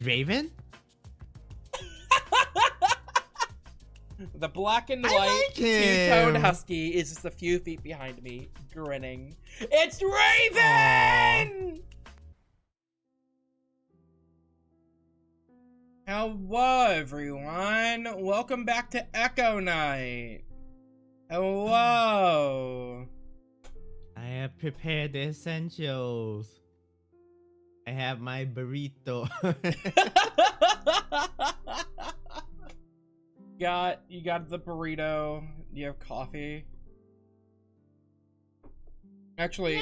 Raven? The black and I white like two-tone him. husky is just a few feet behind me, grinning. It's Raven! Hello, everyone. Welcome back to Echo Night. Hello. I have prepared the essentials. I have my burrito. You got the burrito. You have coffee. Actually,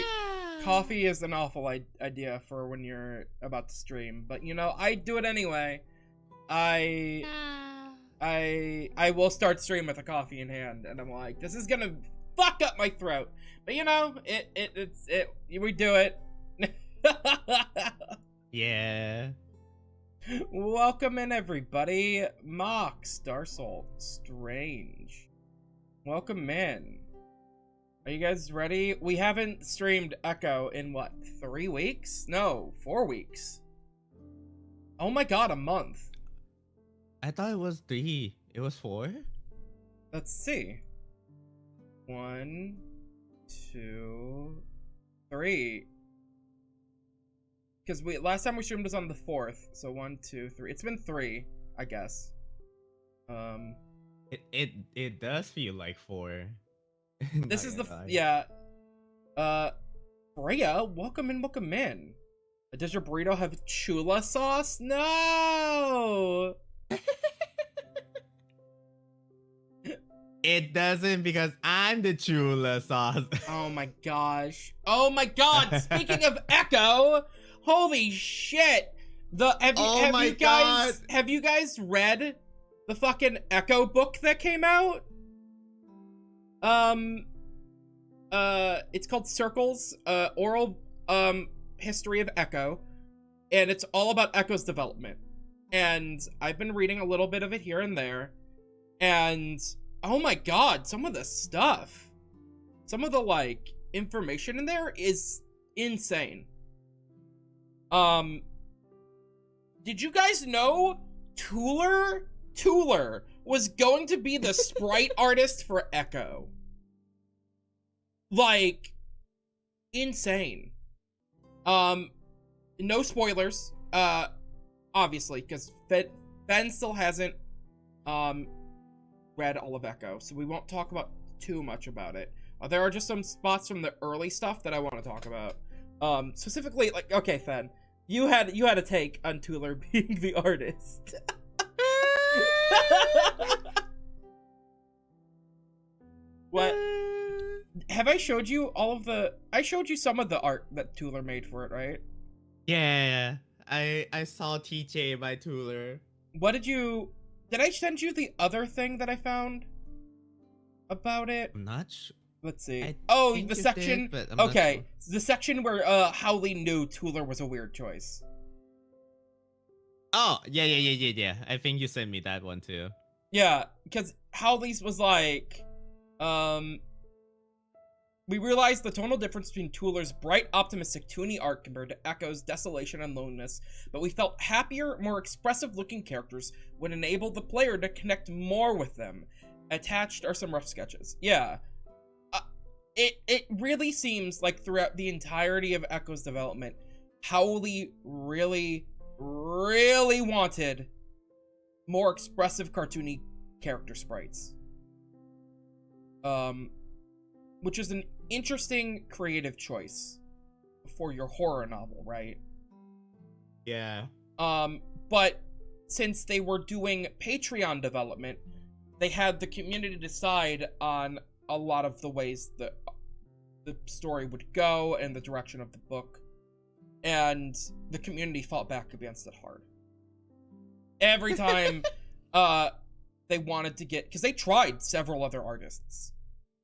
coffee is an awful idea for when you're about to stream, but you know, I do it anyway. I will start stream with a coffee in hand, and I'm like, this is gonna fuck up my throat. But you know, we do it. Yeah. Welcome in, everybody. Mox, Starsoul, Strange. Welcome in. Are you guys ready? We haven't streamed Echo in what, 3 weeks? No, 4 weeks. Oh my god, a month. I thought it was 3. It was 4? Let's see. 1, 2, 3. Because last time we streamed was on the 4th, so 1, 2, 3. It's been 3, I guess. It does feel like 4. This is the yeah. Freya, welcome in, welcome in. Does your burrito have chula sauce? No. It doesn't because I'm the chula sauce. Oh my gosh. Oh my god. Speaking of Echo, holy shit. Have you guys read the fucking Echo book that came out? It's called Circles, Oral History of Echo, and it's all about Echo's development. And I've been reading a little bit of it here and there, and oh my god, some of the stuff, some of the like information in there is insane. Did you guys know Tooler was going to be the sprite artist for Echo? Like, insane. No spoilers, obviously, because Ben still hasn't, read all of Echo, so we won't talk about too much about it. There are just some spots from the early stuff that I want to talk about. Specifically, like, okay, Fen, you had a take on Tooler being the artist. What? Have I showed you I showed you some of the art that Tooler made for it, right? Yeah, I saw TJ by Tooler. Did I send you the other thing that I found about it? I'm not sure. Let's see. Oh, the section. Did, okay, the section where Howley knew Tooler was a weird choice. Oh, yeah. I think you sent me that one too. Yeah, because Howley's was like, we realized the tonal difference between Tooler's bright, optimistic, toony art compared to Echo's desolation and loneliness, but we felt happier, more expressive-looking characters would enable the player to connect more with them. Attached are some rough sketches. Yeah. It really seems like throughout the entirety of Echo's development, Howley really, really wanted more expressive, cartoony character sprites. Which is an interesting creative choice for your horror novel, right? Yeah. But since they were doing Patreon development, they had the community decide on a lot of the ways that the story would go and the direction of the book. And the community fought back against it hard. Every time they wanted to get... Because they tried several other artists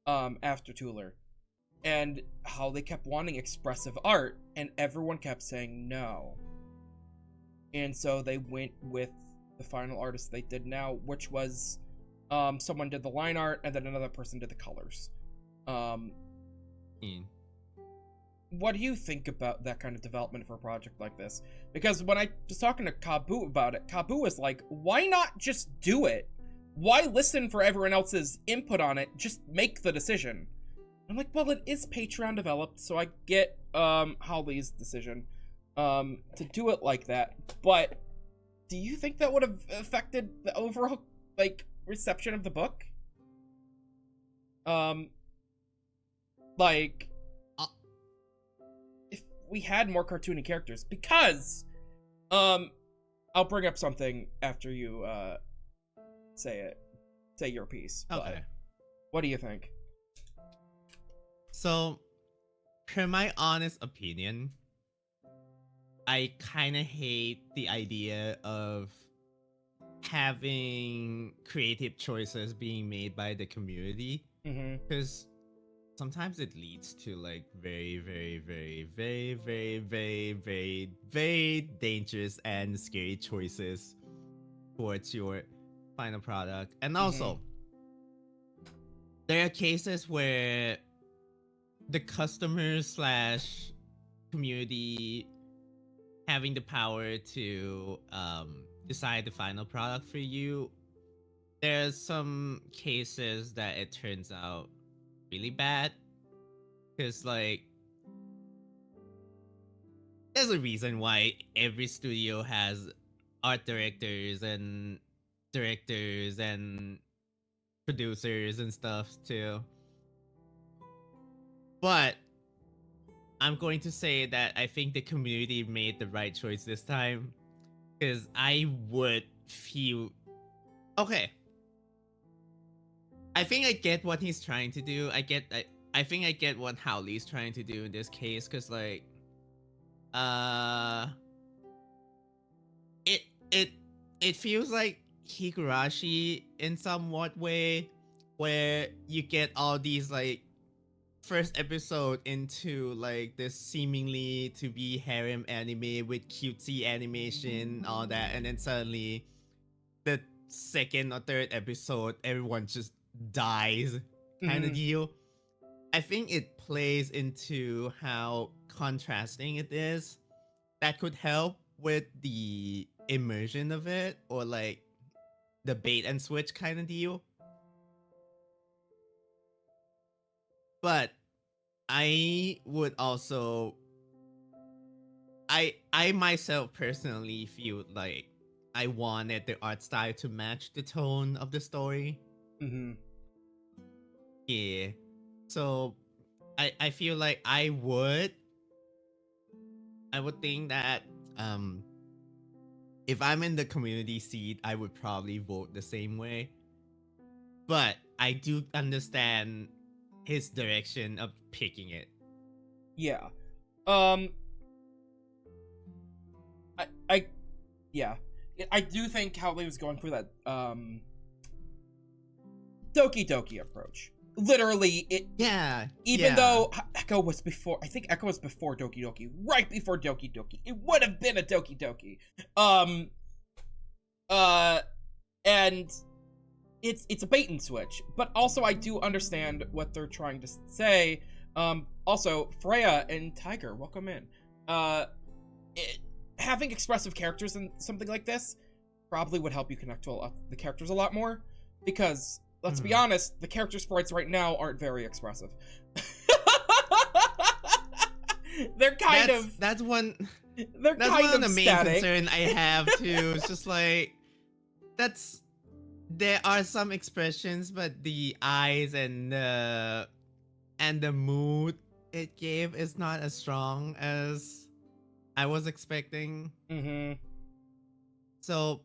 after Tooler. And how they kept wanting expressive art, and everyone kept saying no. And so they went with the final artist they did now, which was someone did the line art, and then another person did the colors. what do you think about that kind of development for a project like this? Because when I was talking to Kabu about it, Kabu was like, why not just do it? Why listen for everyone else's input on it? Just make the decision. I'm like, well, it is Patreon developed, so I get Holly's decision to do it like that. But do you think that would have affected the overall, like, reception of the book? Like, if we had more cartoony characters, because, I'll bring up something after you, say your piece. Okay. But what do you think? So, for my honest opinion, I kind of hate the idea of having creative choices being made by the community, Mm-hmm. because sometimes it leads to like very, very, very, very, very, very, very, very dangerous and scary choices towards your final product. And also, there are cases where the customers slash community having the power to decide the final product for you. There's some cases that it turns out really bad, because like there's a reason why every studio has art directors and producers and stuff too. But I'm going to say that I think the community made the right choice this time, because I would feel okay. I think I get what he's trying to do. I think I get what Howley's trying to do in this case, because like it it feels like Higurashi in somewhat way, where you get all these like first episode into like this seemingly to be harem anime with cutesy animation, all that, and then suddenly the second or third episode everyone just dies kind of deal. I think it plays into how contrasting it is. That could help with the immersion of it, or like the bait and switch kind of deal. But I would also I myself personally feel like I wanted the art style to match the tone of the story. Mm-hmm. Yeah. So I feel like I would think that if I'm in the community seat, I would probably vote the same way. But I do understand his direction of picking it. Yeah. Yeah. I do think Howley was going for that, Doki Doki approach. Literally, it. Yeah. Even though Echo was before, I think Echo was before Doki Doki, right before Doki Doki. It would have been a Doki Doki. And it's a bait and switch, but also I do understand what they're trying to say. Also, Freya and Tiger, welcome in. Having expressive characters in something like this probably would help you connect to the characters a lot more, because let's be honest, the character sprites right now aren't very expressive. They're that's one They're that's kind one of the main static. concern I have too. It's just like there are some expressions, but the eyes and the mood it gave is not as strong as I was expecting. Mm-hmm. So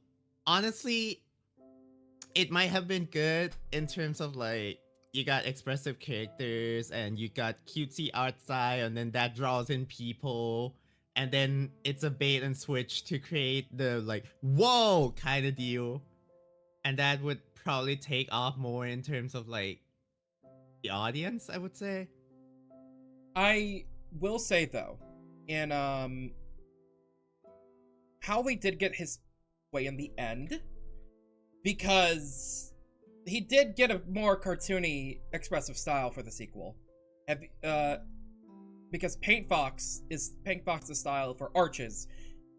honestly, it might have been good in terms of like you got expressive characters and you got cutesy art style, and then that draws in people, and then it's a bait and switch to create the like whoa kind of deal, and that would probably take off more in terms of like the audience, I would say. I will say though, in Howley did get his way in the end, because he did get a more cartoony, expressive style for the sequel. because Paint Fox's style for Arches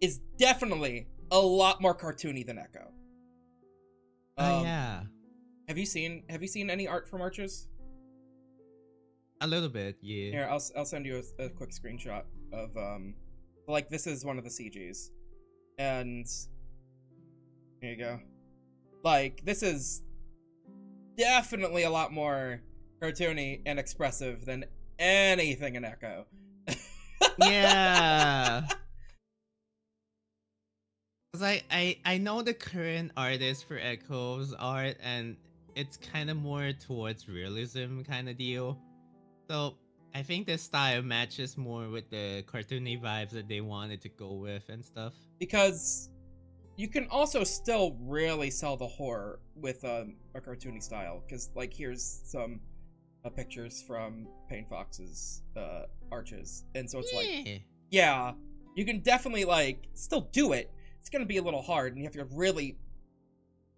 is definitely a lot more cartoony than Echo. Oh yeah, Have you seen any art from Arches? a little bit. Yeah. Here, I'll send you a quick screenshot of like this is one of the CGs, and here you go. Like this is definitely a lot more cartoony and expressive than anything in Echo. Yeah. Cause I know the current artist for Echo's art, and it's kind of more towards realism kind of deal. So I think the style matches more with the cartoony vibes that they wanted to go with and stuff. Because you can also still really sell the horror with a cartoony style. Because like here's some pictures from Paint Fox's Arches, and so it's like, yeah, you can definitely like still do it. It's gonna be a little hard, and you have to really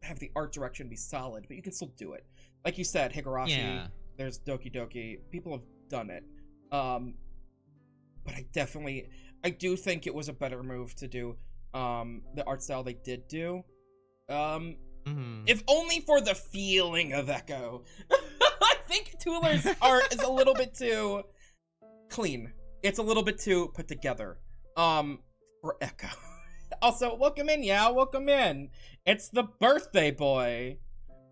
have the art direction be solid, but you can still do it. Like you said, Higurashi. Yeah. There's Doki Doki. People have done it. But I do think it was a better move to do the art style they did do. If only for the feeling of Echo. I think Tooler's art is a little bit too clean. It's a little bit too put together. For Echo. Also, welcome in, yeah, welcome in. It's the birthday boy.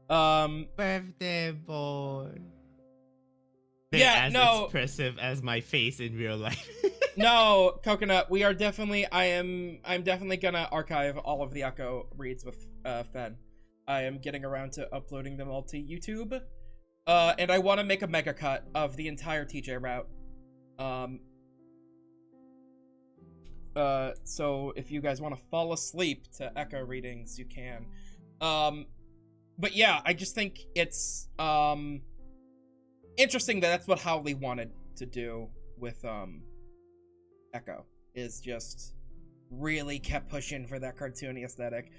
Birthday boy. They're Yeah, as no. expressive as my face in real life. No, Coconut, we are definitely, I'm definitely gonna archive all of the Echo reads with Fen. I am getting around to uploading them all to YouTube. And I want to make a mega cut of the entire TJ route. So if you guys want to fall asleep to Echo readings, you can. But yeah, I just think it's, interesting that that's what Howley wanted to do with, Echo, is just really kept pushing for that cartoony aesthetic.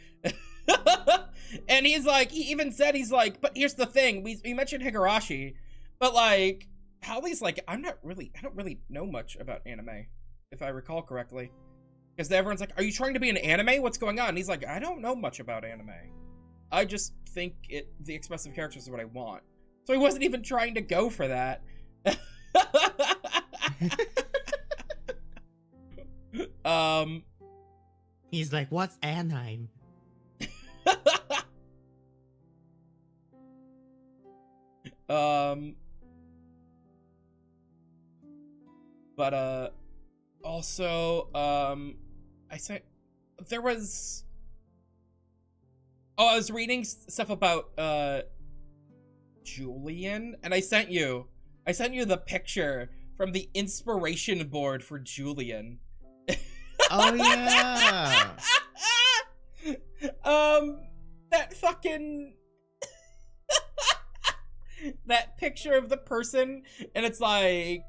And he's like, he even said, he's like, but here's the thing, we mentioned Higurashi, but like, Howley's like, I don't really know much about anime, if I recall correctly. Because everyone's like, are you trying to be an anime? What's going on? And he's like, I don't know much about anime. I just think the expressive characters is what I want. So he wasn't even trying to go for that. He's like, what's Anime? But also I was reading stuff about Julian, and I sent you the picture from the inspiration board for Julian. Oh yeah. That fucking that picture of the person, and it's like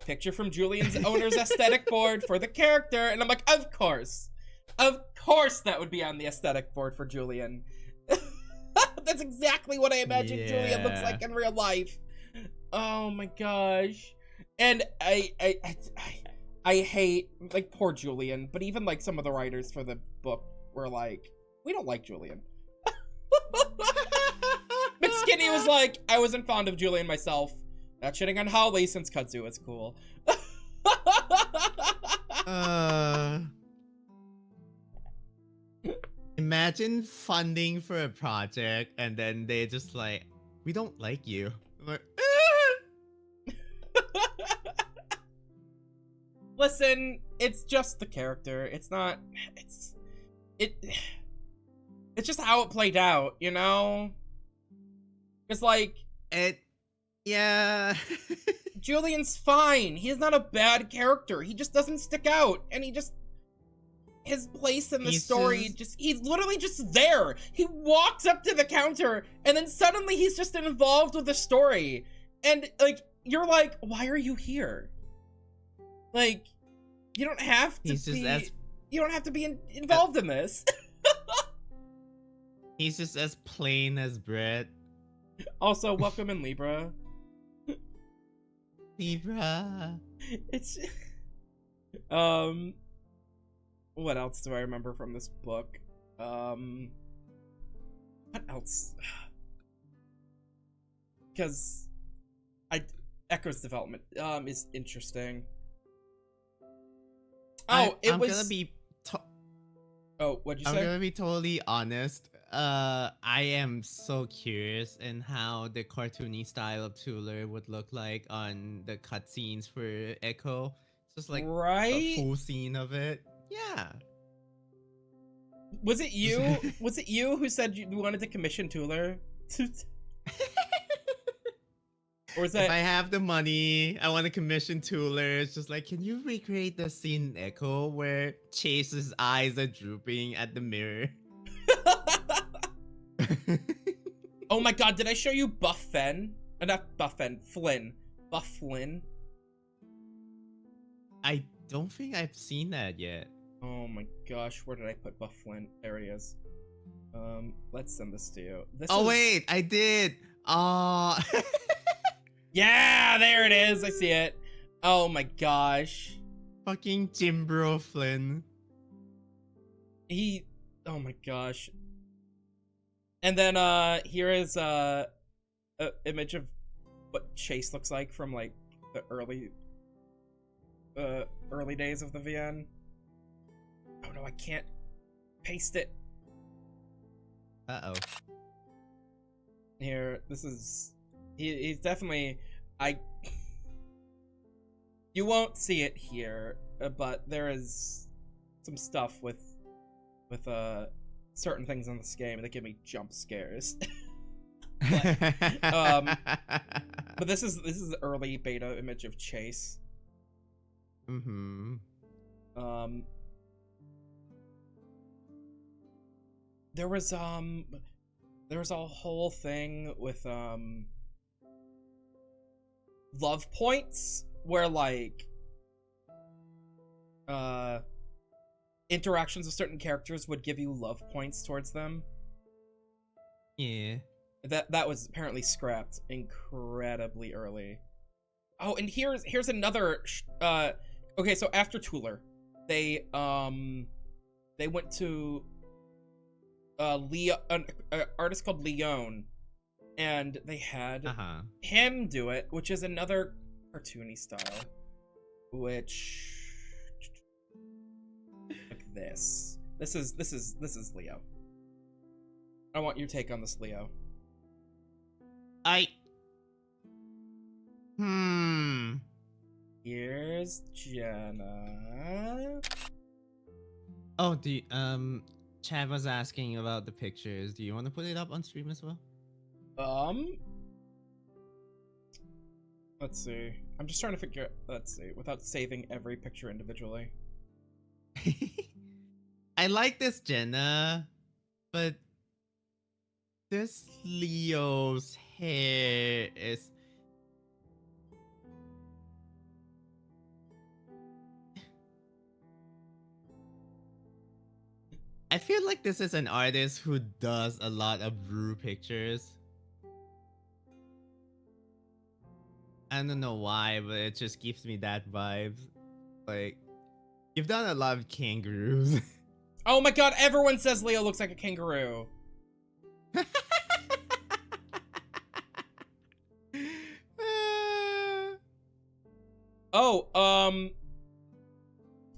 picture from Julian's owner's aesthetic board for the character, and I'm like, of course that would be on the aesthetic board for Julian. That's exactly what I imagine Julian looks like in real life. Oh my gosh. And I hate, like, poor Julian, but even like some of the writers for the book were like, we don't like Julian. McSkinny was like, I wasn't fond of Julian myself. Not shitting on Howley since Kudzu is cool. Imagine funding for a project and then they just like, we don't like you. I'm like, Listen, it's just the character. It's not. It's just how it played out, you know. It's like yeah. Julian's fine. He's not a bad character. He just doesn't stick out, and his place in the story he's literally just there. He walks up to the counter, and then suddenly he's just involved with the story, and like you're like, why are you here? Like, you don't have to you don't have to be involved in this. He's just as plain as bread. Also, welcome in, Libra. Libra. It's what else do I remember from this book? What else? Because Echo's development is interesting. Oh, I'm gonna be. Oh, what'd you I'm say? gonna be totally honest. I am so curious in how the cartoony style of Tuller would look like on the cutscenes for Echo. It's just like a Right? full scene of it. Yeah. Was it you? Was it you who said you wanted to commission Tuller? Or was If that? I have the money, I want to commission Tuller. It's just like, can you recreate the scene in Echo where Chase's eyes are drooping at the mirror? Oh my god, did I show you Buff Fen? Not Buff Fen, Flynn. Buff Flynn? I don't think I've seen that yet. Oh my gosh, where did I put Buff Flynn? There he is. Let's send this to you. Wait, I did. Oh. Yeah, there it is. I see it. Oh my gosh. Fucking Jimbro Flynn. Oh my gosh. And then here is a image of what Chase looks like from like the early days of the VN. Oh no, I can't paste it. Uh-oh. Here, this is he's definitely you won't see it here, but there is some stuff with certain things in this game that give me jump scares. But this is the early beta image of Chase. Mm-hmm. There was a whole thing with love points where like interactions with certain characters would give you love points towards them. Yeah. That was apparently scrapped incredibly early. Oh, and here's another okay, so after Tuller, they went to an artist called Leon, and they had him do it, which is another cartoony style, which like this. This is Leo. I want your take on this, Leo. Here's Jenna. Oh, Chad was asking about the pictures. Do you want to put it up on stream as well? Let's see. I'm just trying to figure. Let's see, without saving every picture individually. I like this Jenna, but this Leo's hair is. I feel like this is an artist who does a lot of Rue pictures. I don't know why, but it just gives me that vibe. Like, you've done a lot of kangaroos. Oh my god, everyone says Leo looks like a kangaroo.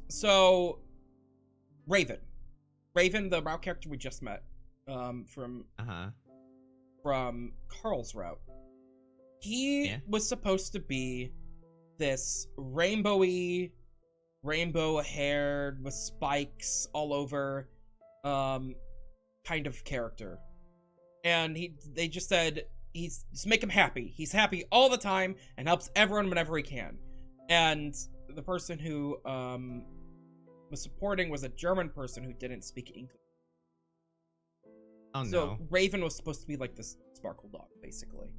So Raven, the route character we just met, from Carl's route. He was supposed to be this rainbow-haired with spikes all over, kind of character. And they just said, just make him happy. He's happy all the time and helps everyone whenever he can. And the person who was supporting was a German person who didn't speak English. Oh no. So Raven was supposed to be like this sparkle dog, basically.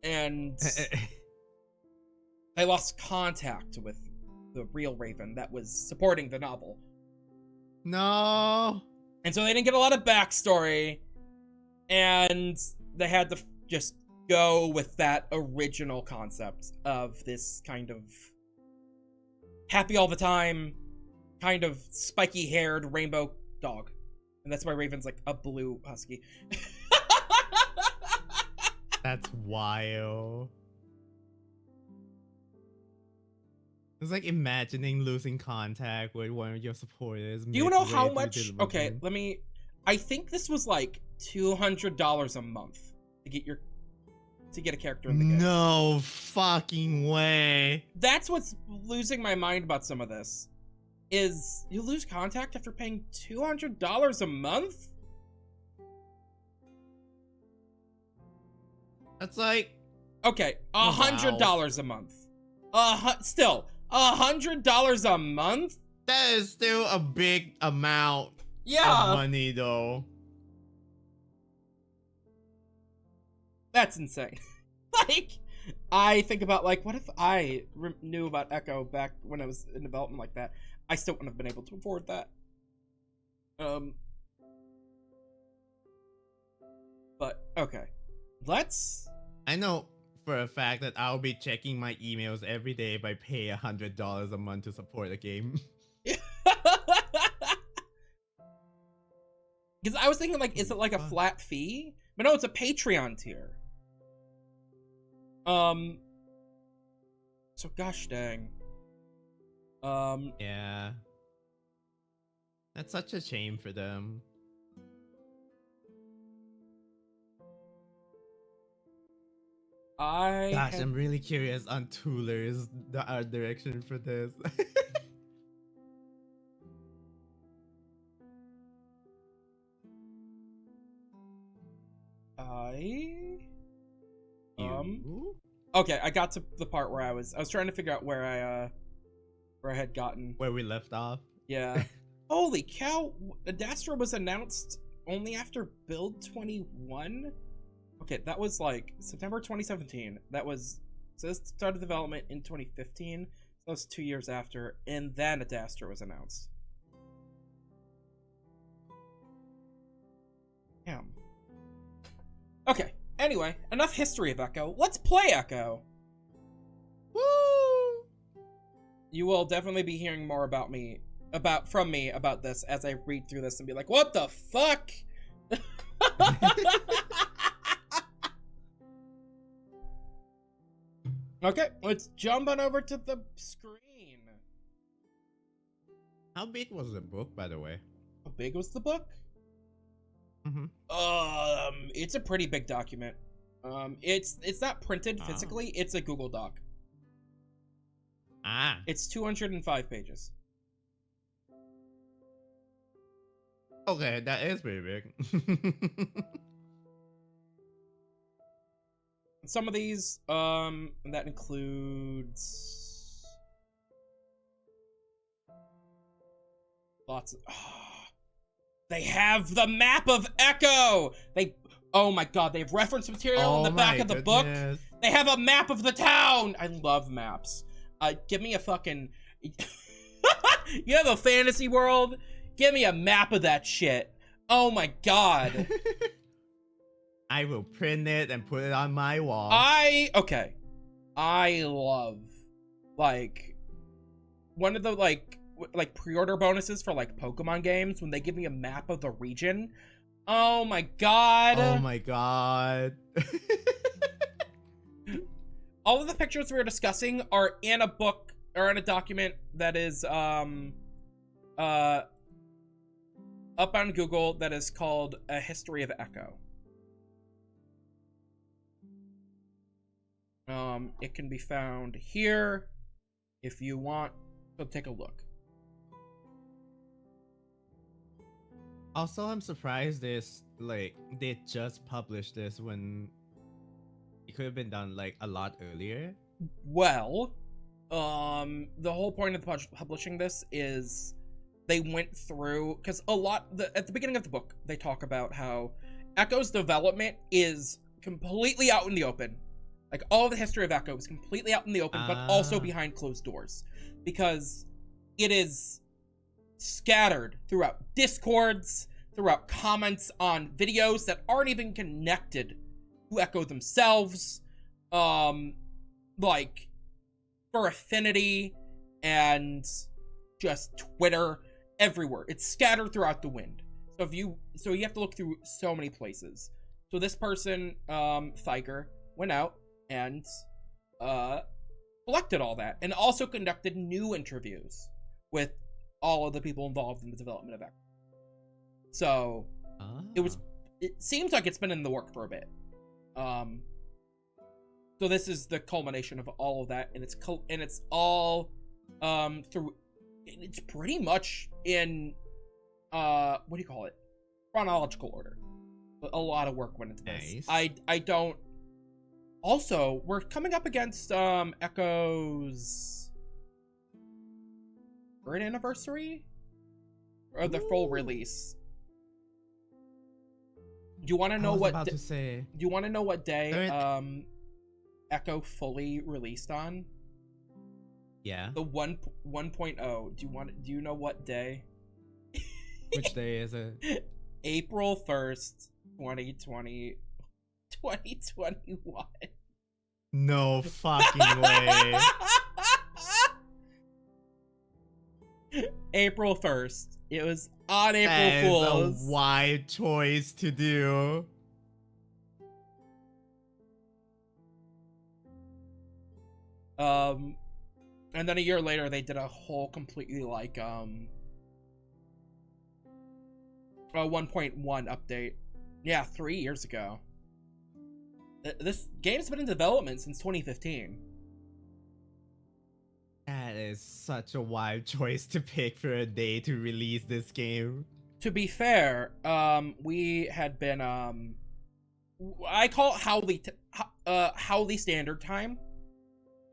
And they lost contact with the real Raven that was supporting the novel. No. And so they didn't get a lot of backstory, and they had to just go with that original concept of this kind of happy all the time, kind of spiky-haired rainbow dog. And that's why Raven's like a blue husky. That's wild. It's like imagining losing contact with one of your supporters. Do you know how much? Okay, I think this was like $200 a month to get a character in the game. No fucking way. That's what's losing my mind about some of this. Is you lose contact after paying $200 a month? That's like okay, $100 a month. Still $100 a month. That is still a big amount Yeah, of money, though. that's insane. Like, I think about like, what if I knew about Echo back when I was in development like that? I still wouldn't have been able to afford that. But okay, let's. I know for a fact that I'll be checking my emails every day if I pay $100 a month to support a game. Because I was thinking, like, is it like a flat fee? But no, it's a Patreon tier. So gosh dang. Yeah. That's such a shame for them. I'm really curious on Tooler's art direction for this. Okay, I got to the part where I was trying to figure out where I had gotten where we left off. Yeah. Holy cow, Adastra was announced only after Build 21? Okay, that was like September 2017. That was, so this started development in 2015. So that was 2 years after, and then Adastra was announced. Damn. Okay, anyway, enough history of Echo. Let's play Echo! Woo! You will definitely be hearing more from me about this as I read through this and be like, what the fuck? Okay, let's jump on over to the screen. How big was the book, by the way? How big was the book? Mm-hmm. It's a pretty big document. It's not printed physically, it's a Google Doc. It's 205 pages. Okay, that is pretty big. Some of these, that includes lots of. They have the map of Echo. Oh my god, they have reference material in the back of the book. They have a map of the town. I love maps. Give me a fucking. You have a fantasy world? Give me a map of that shit. Oh my god. I will print it and put it on my wall. Okay. I love, like, one of the, like pre-order bonuses for, like, Pokemon games when they give me a map of the region. Oh my god. Oh my god. All of the pictures we were discussing are in a book, or in a document that is, up on Google that is called A History of Echo. It can be found here if you want to take a look. Also, I'm surprised they just published this when it could have been done like a lot earlier. Well, the whole point of publishing this is they went through, because at the beginning of the book, they talk about how Echo's development is completely out in the open. Like, all the history of Echo is completely out in the open, but also behind closed doors. Because it is scattered throughout Discords, throughout comments on videos that aren't even connected to Echo themselves, like for Affinity and just Twitter, everywhere. It's scattered throughout the wind. So you have to look through so many places. So this person, Thiker, went out and collected all that, and also conducted new interviews with all of the people involved in the development of Echo. So it seems like it's been in the work for a bit. So this is the culmination of all of that, and it's all through. It's pretty much in what do you call it? Chronological order. A lot of work went into this. I don't. Also, we're coming up against Echo's third anniversary, or the full release. Do you want to know what? Do you want to know what day Echo fully released on? Yeah. The 1.0. Do you know what day? Which day is it? April 1st, 2021. No fucking way. April 1st. It was on April that Fool's. Is a wide choice to do. And then a year later they did a whole completely like a 1.1 update. Yeah, 3 years ago. This game's been in development since 2015. That is such a wild choice to pick for a day to release this game. To be fair, we had been I call it Howley Standard Time.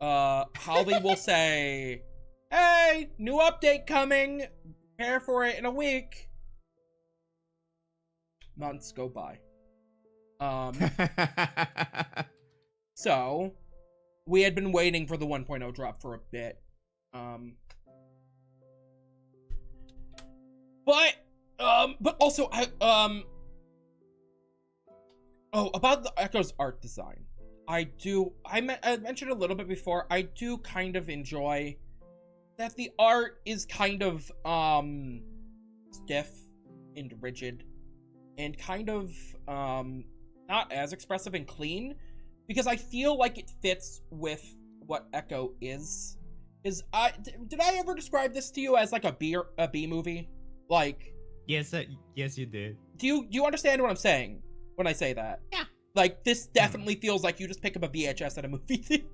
Howley will say, "Hey, new update coming. Prepare for it in a week." Months go by. So we had been waiting for the 1.0 drop for a bit. But also about the Echo's art design. I mentioned a little bit before, I do kind of enjoy that the art is kind of stiff and rigid and kind of not as expressive and clean, because I feel like it fits with what Echo is. Did I ever describe this to you as like a B movie? Like, yes you did. Do you understand what I'm saying when I say that? Yeah. Like, this definitely feels like you just pick up a VHS at a movie theater.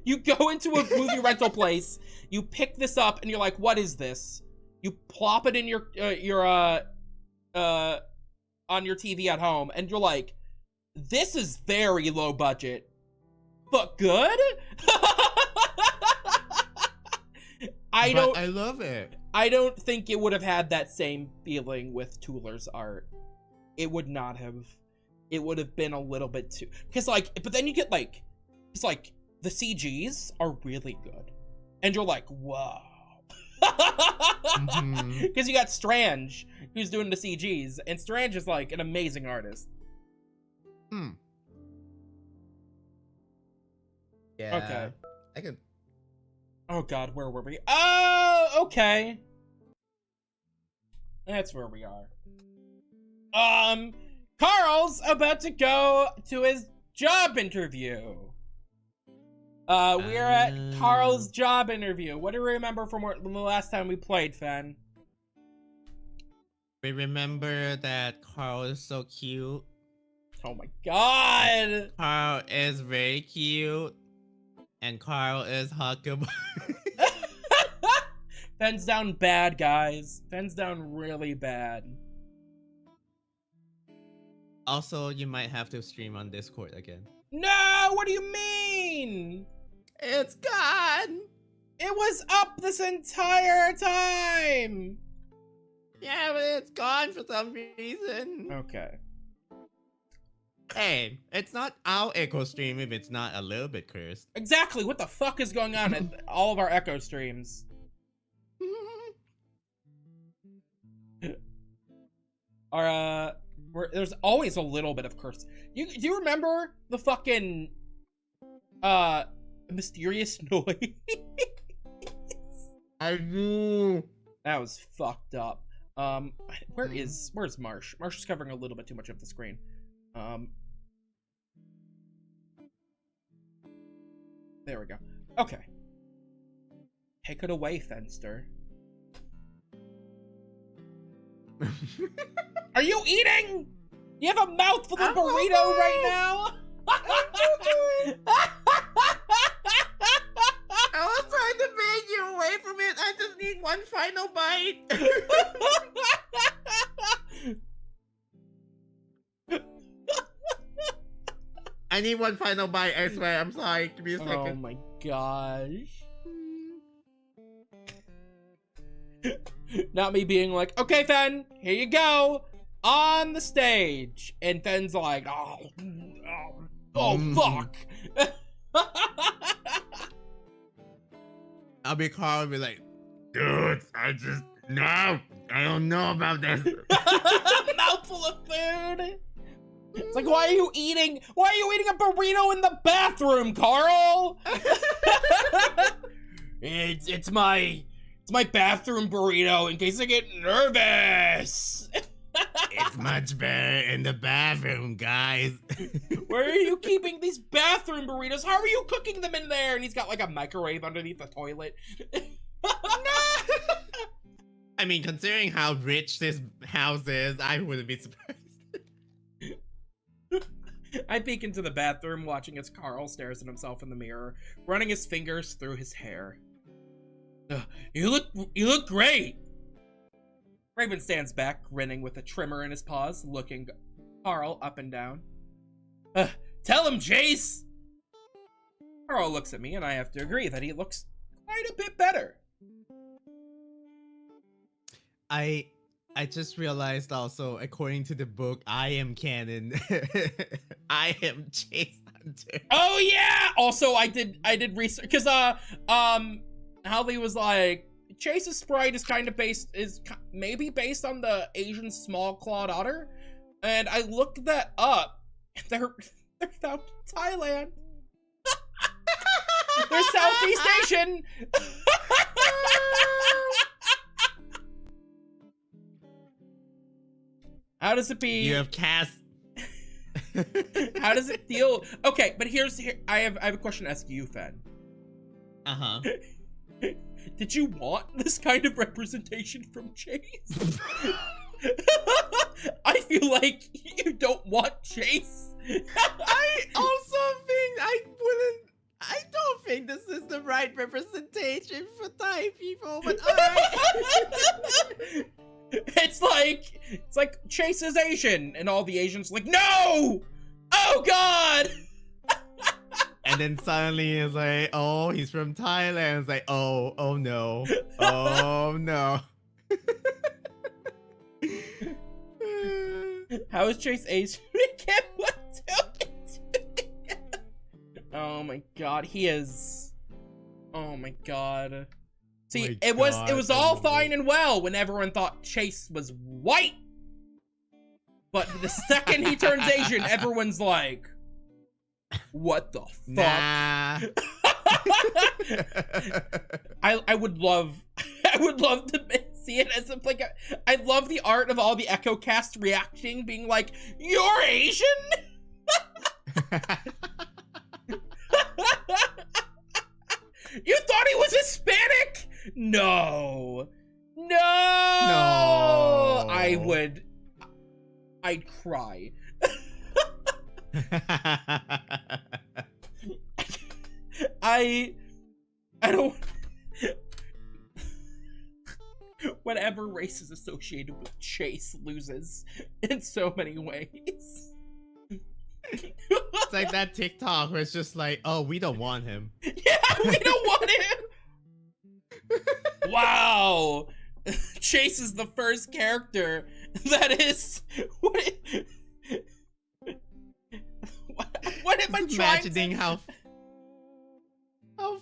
You go into a movie rental place, you pick this up, and you're like, "What is this?" You plop it in your on your TV at home, and you're like, "This is very low budget, but good." I love it. I don't think it would have had that same feeling with Tooler's art. It would not have. It would have been a little bit too, because like, but then you get like, it's like the CGs are really good, and you're like, whoa, because you got Strange who's doing the CGs, and Strange is like an amazing artist. Yeah. Okay. I could. Oh God, where were we? Oh, okay. That's where we are. Carl's about to go to his job interview. We're at Carl's job interview. What do you remember from the last time we played, Fen? We remember that Carl is so cute. Oh my God! Carl is very cute. And Carl is huggable. Fen's down bad, guys. Fen's down really bad. Also, you might have to stream on Discord again. No! What do you mean? It's gone! It was up this entire time! Yeah, but it's gone for some reason. Okay. Hey, it's not our Echo stream if it's not a little bit cursed. Exactly, what the fuck is going on at all of our Echo streams? We're There's always a little bit of curse. Do you remember the fucking mysterious noise? I do. That was fucked up. Where's Marsh? Marsh is covering a little bit too much of the screen. There we go. Okay. Take it away, Fenster. Are you eating? You have a mouthful of burrito right now? I was trying to beg you away from it. I just need one final bite. I need one final bite, I swear. I'm sorry. Give me a second. Oh my gosh. Not me being like, okay, Fen, here you go. On the stage. And Fen's like, fuck. I'll be calm and be like, dude, no, I don't know about this. Mouthful of food. It's like, why are you eating a burrito in the bathroom, Carl? It's my bathroom burrito in case I get nervous. It's much better in the bathroom, guys. Where are you keeping these bathroom burritos? How are you cooking them in there? And he's got like a microwave underneath the toilet. I mean, considering how rich this house is, I wouldn't be surprised. I peek into the bathroom, watching as Carl stares at himself in the mirror, running his fingers through his hair. You look great. Raven stands back, grinning with a trimmer in his paws, looking Carl up and down. Tell him, Chase! Carl looks at me, and I have to agree that he looks quite a bit better. I just realized also, according to the book, I am canon. I am Chase Hunter. Oh yeah! Also, I did research because Holly was like, Chase's sprite is maybe based on the Asian small clawed otter, and I looked that up. They're found in Thailand. They're Southeast Asian. How does it be? You have cast. How does it feel? Okay, but I have a question to ask you, Fen. Uh-huh. Did you want this kind of representation from Chase? I feel like you don't want Chase. I also think I don't think this is the right representation for Thai people, but alright. It's like Chase is Asian, and all the Asians are like, no! Oh god! And then suddenly it's like, oh, he's from Thailand. It's like, oh no. Oh no. How is Chase Asian? I can't Oh my god, he is. Oh my god. See, it was all fine and well when everyone thought Chase was white. But the second he turns Asian, everyone's like, what the fuck? Nah. I would love to see it as like I love the art of all the Echo cast reacting, being like, you're Asian? You thought he was Hispanic? No. I'd cry. I don't. Whatever race is associated with Chase loses in so many ways. It's like that TikTok where it's just like, oh, we don't want him. Yeah, we don't want him. Wow. Chase is the first character that is what am I imagining how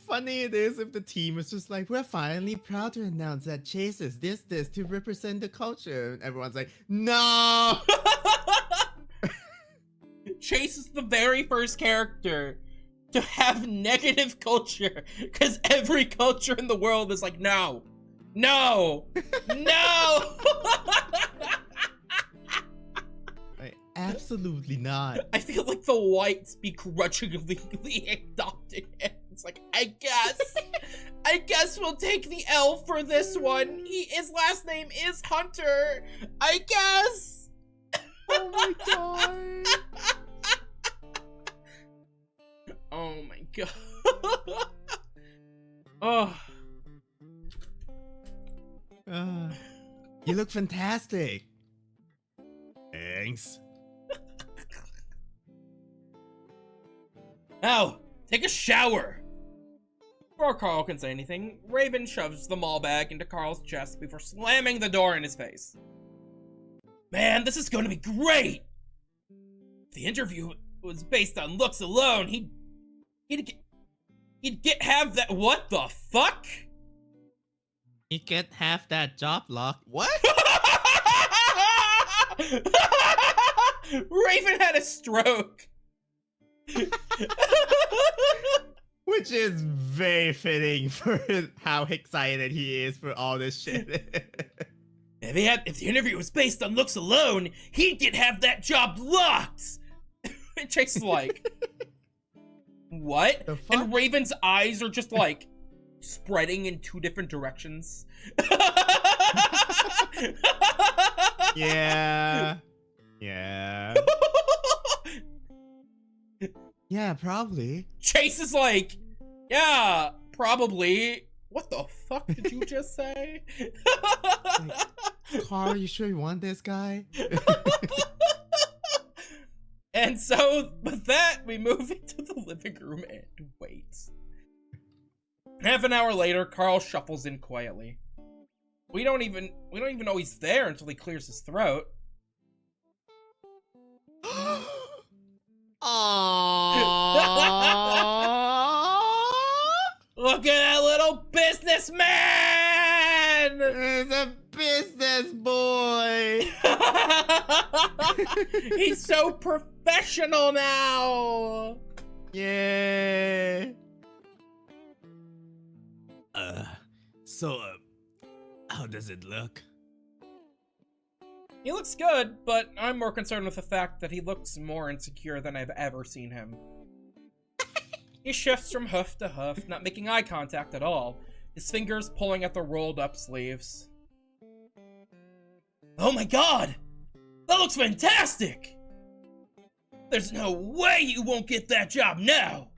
funny it is if the team is just like, we're finally proud to announce that Chase is this to represent the culture, and everyone's like, no. Chase is the very first character to have negative culture, because every culture in the world is like, no, no, no. Absolutely not. I feel like the whites begrudgingly adopted him. It's like, I guess we'll take the L for this one. His last name is Hunter. I guess. Oh my god. Oh my god. Oh. You look fantastic. Thanks. Now, take a shower. Before Carl can say anything, Raven shoves the mall bag into Carl's chest before slamming the door in his face. Man, this is gonna be great! If the interview was based on looks alone, he'd have that. What the fuck? You can't have that job lock. What? Raven had a stroke. Which is very fitting for how excited he is for all this shit. If the interview was based on looks alone, he'd have that job locked. Chase is like, what? The fuck? And Raven's eyes are just like spreading in two different directions. Yeah. Yeah. Yeah, probably. Chase is like, yeah, probably. What the fuck did you just say? Carl, you sure you want this guy? And so, with that, we move into the living room and wait. Half an hour later, Carl shuffles in quietly. We don't even know he's there until he clears his throat. Look at that little businessman! He's a business boy! He's so professional now! Yeah. So, how does it look? He looks good, but I'm more concerned with the fact that he looks more insecure than I've ever seen him. He shifts from hoof to hoof, not making eye contact at all, his fingers pulling at the rolled up sleeves. Oh my god! That looks fantastic! There's no way you won't get that job now!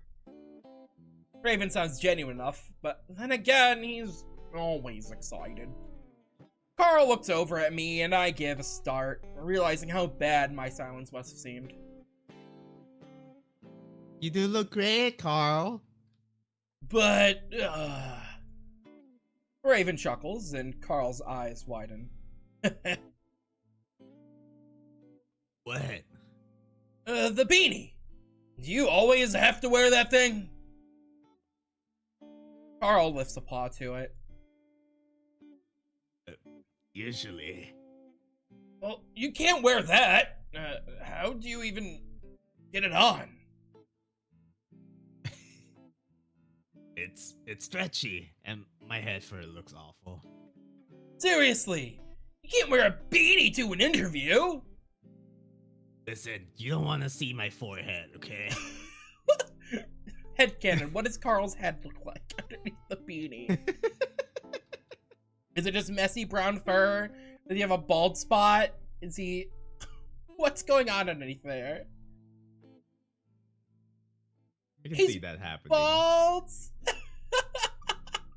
Raven sounds genuine enough, but then again, he's always excited. Carl looks over at me and I give a start, realizing how bad my silence must have seemed. You do look great, Carl. But, Raven chuckles and Carl's eyes widen. What? The beanie. Do you always have to wear that thing? Carl lifts a paw to it. Usually. Well, you can't wear that. How do you even get it on? It's stretchy, and my head fur looks awful. Seriously, you can't wear a beanie to an interview. Listen, you don't want to see my forehead, okay? Headcanon, what does Carl's head look like underneath the beanie? Is it just messy brown fur? Does he have a bald spot? Is he... What's going on underneath there? I can He's see that happening. Bald!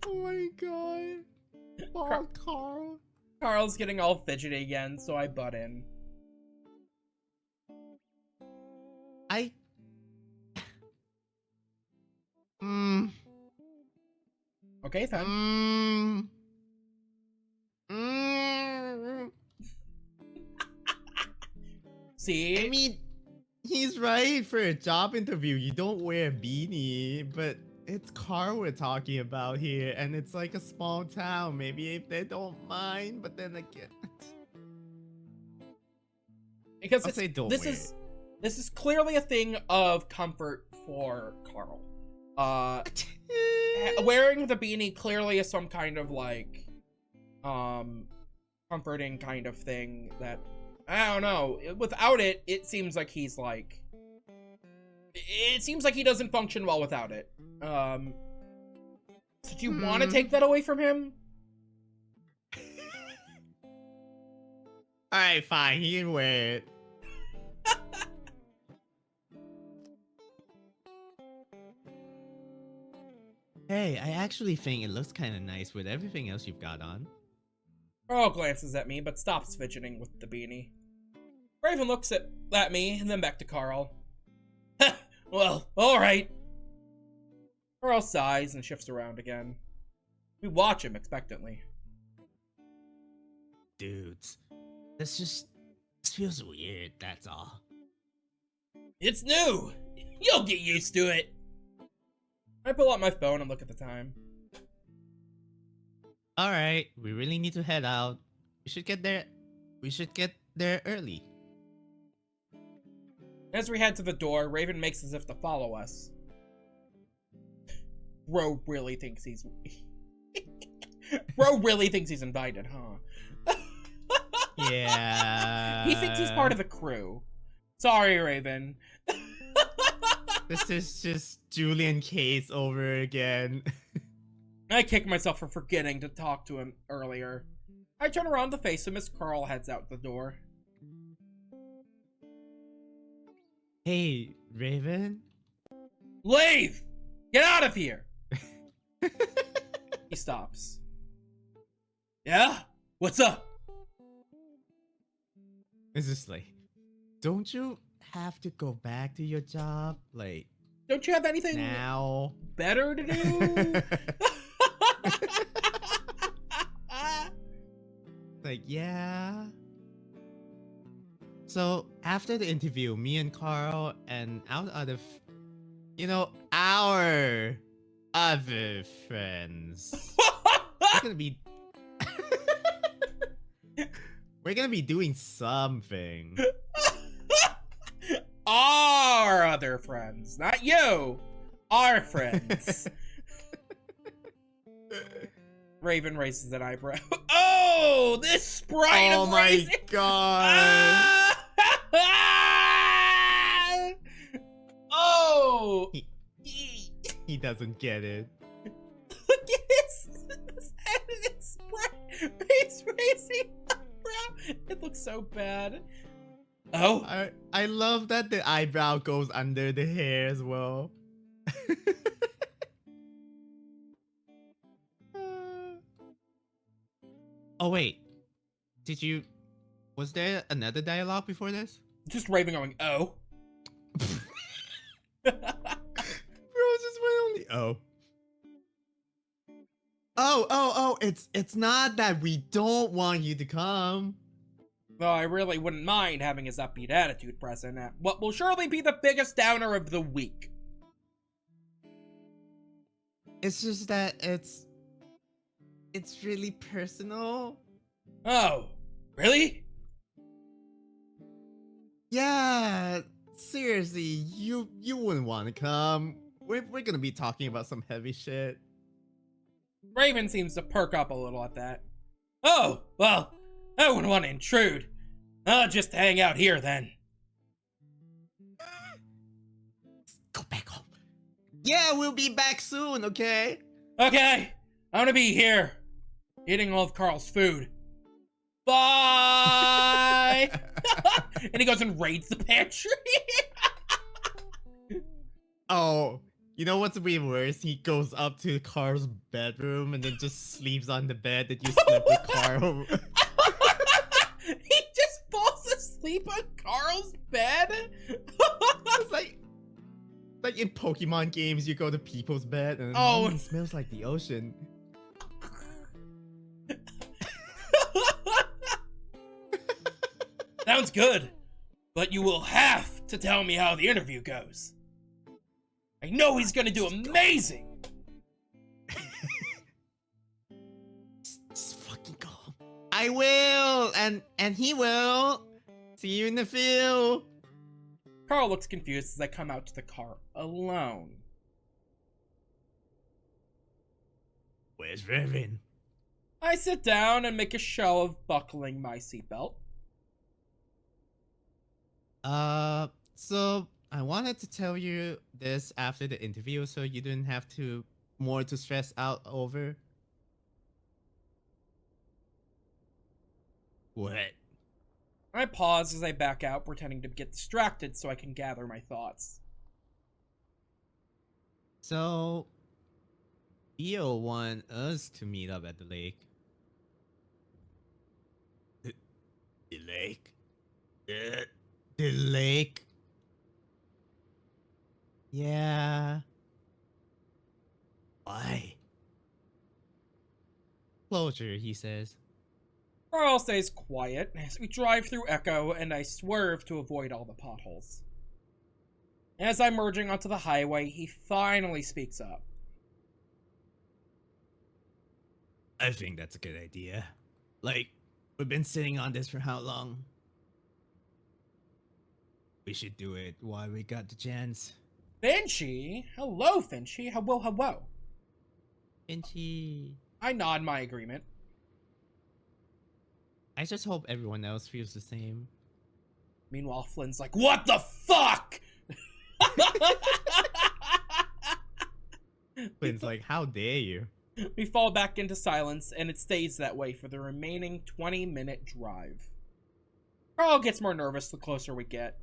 Oh my god. Bald Carl. Carl's getting all fidgety again, so I butt in. Okay, then. See? I mean, he's right. For a job interview, you don't wear a beanie, but it's Carl we're talking about here, and it's like a small town. Maybe if they don't mind, but then again... Because I'll say don't this wear is This is clearly a thing of comfort for Carl. Wearing the beanie clearly is some kind of like comforting kind of thing that I don't know. Without it, it seems like he's like it seems like he doesn't function well without it. So do you want to take that away from him? Alright, fine, he can wear it. Hey, I actually think it looks kind of nice with everything else you've got on. Carl glances at me, but stops fidgeting with the beanie. Raven looks at me, and then back to Carl. Well, alright. Carl sighs and shifts around again. We watch him expectantly. Dudes, this feels weird, that's all. It's new! You'll get used to it! I pull out my phone and look at the time. Alright, we really need to head out. We should get there early. As we head to the door, Raven makes as if to follow us. Bro really thinks he's... Bro really thinks he's invited, huh? Yeah. He thinks he's part of the crew. Sorry, Raven. This is just Julian Case over again. I kick myself for forgetting to talk to him earlier. I turn around to face him as Carl heads out the door. Hey, Raven? Leave! Get out of here! He stops. Yeah? What's up? It's just like, don't you have to go back to your job? Like, Don't you have anything now? better to do? Like, yeah. So, after the interview, me and Carl and our other, our other friends, we're gonna be, we're gonna be doing something. Our other friends, not you. Our friends. Raven raises an eyebrow. Oh, this sprite Oh of my raising... god! Ah! Oh! He doesn't get it. Look at his sprite face raising eyebrow. It looks so bad. Oh? I love that the eyebrow goes under the hair as well. Oh wait, was there another dialogue before this? Just Raven going, oh. Bro, just went on the oh, it's not that we don't want you to come. Though I really wouldn't mind having his upbeat attitude present at what will surely be the biggest downer of the week. It's just that it's really personal. Oh, really? Yeah, seriously, you wouldn't want to come. We're gonna be talking about some heavy shit. Raven seems to perk up a little at that. Oh, well, I wouldn't want to intrude. I'll just hang out here then. Go back home. Yeah, we'll be back soon, okay? Okay, I'm gonna be here, eating all of Carl's food. Bye! And he goes and raids the pantry. Oh, you know what's way worse? He goes up to Carl's bedroom and then just sleeps on the bed that you slept with Carl. He just falls asleep on Carl's bed? It's like in Pokemon games, you go to people's bed and it smells like the ocean. Sounds good, but you will have to tell me how the interview goes. I know he's gonna do amazing. Just fucking go. I will, and he will. See you in the field. Carl looks confused as I come out to the car alone. Where's Revan? I sit down and make a show of buckling my seatbelt. So I wanted to tell you this after the interview so you didn't have to more to stress out over. What? I pause as I back out, pretending to get distracted so I can gather my thoughts. So Theo want us to meet up at the lake. The lake? The lake? Yeah. Why? Closure, he says. Carl stays quiet as we drive through Echo and I swerve to avoid all the potholes. As I'm merging onto the highway, he finally speaks up. I think that's a good idea. Like, we've been sitting on this for how long? We should do it while we got the chance. Finchy? Hello, Finchy. Hello. Finchy. I nod my agreement. I just hope everyone else feels the same. Meanwhile, Flynn's like, what the fuck? Flynn's like, how dare you? We fall back into silence, and it stays that way for the remaining 20-minute drive. Carl gets more nervous the closer we get.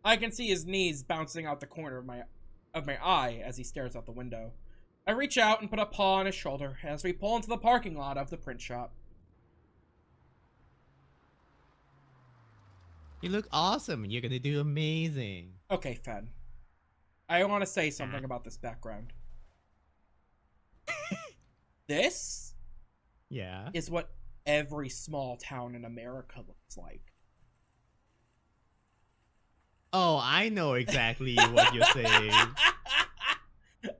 I can see his knees bouncing out the corner of my eye as he stares out the window. I reach out and put a paw on his shoulder as we pull into the parking lot of the print shop. You look awesome. You're gonna do amazing. Okay, Fen. I want to say something about this background. This Yeah. is what every small town in America looks like. Oh, I know exactly what you're saying.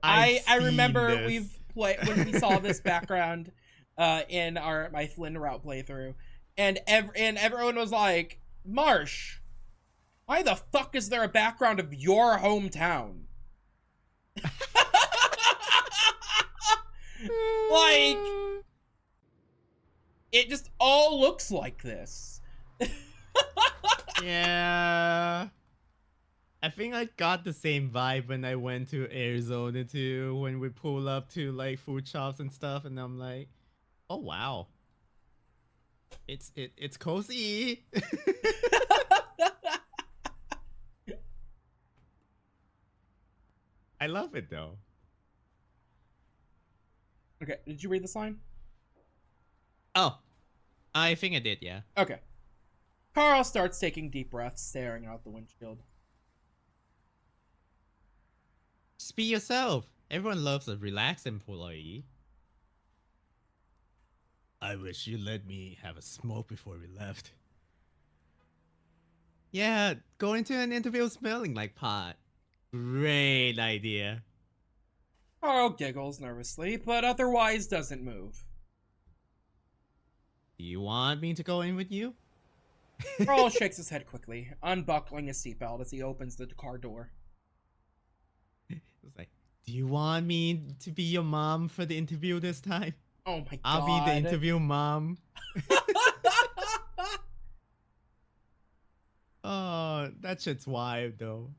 I remember this. when we saw this background in my Flynn route playthrough, and everyone was like, Marsh, why the fuck is there a background of your hometown? Like, it just all looks like this. Yeah. I think I got the same vibe when I went to Arizona too, when we pull up to like food shops and stuff, and I'm like, oh wow. It's cozy. I love it though. Okay, did you read this line? Oh, I think I did, yeah. Okay. Carl starts taking deep breaths, staring out the windshield. Just be yourself. Everyone loves a relaxed employee. I wish you let me have a smoke before we left. Yeah, going to an interview smelling like pot. Great idea. Carl giggles nervously, but otherwise doesn't move. Do you want me to go in with you? Carl shakes his head quickly, unbuckling his seatbelt as he opens the car door. It's like, do you want me to be your mom for the interview this time? Oh my god. I'll be the interview mom. Oh, that shit's wild though.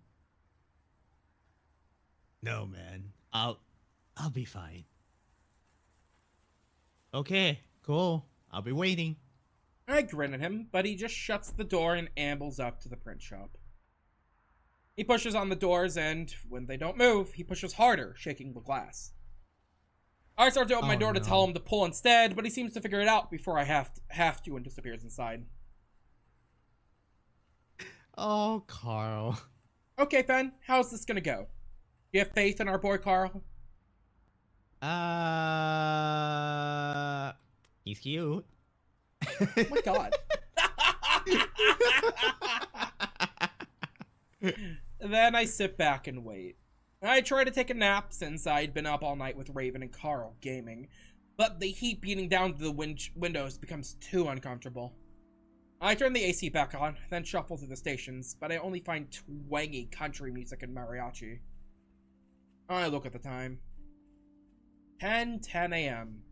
No, man. I'll be fine. Okay, cool. I'll be waiting. I grin at him, but he just shuts the door and ambles up to the print shop. He pushes on the doors, and when they don't move, he pushes harder, shaking the glass. I start to open my door to tell him to pull instead, but he seems to figure it out before I have to and disappears inside. Oh, Carl. Okay, Fen, how's this gonna go? You have faith in our boy Carl? He's cute. Oh my god. Then I sit back and wait. I try to take a nap since I'd been up all night with Raven and Carl gaming, but the heat beating down to the windows becomes too uncomfortable. I turn the AC back on, then shuffle through the stations, but I only find twangy country music and mariachi. I look at the time. 10 a.m.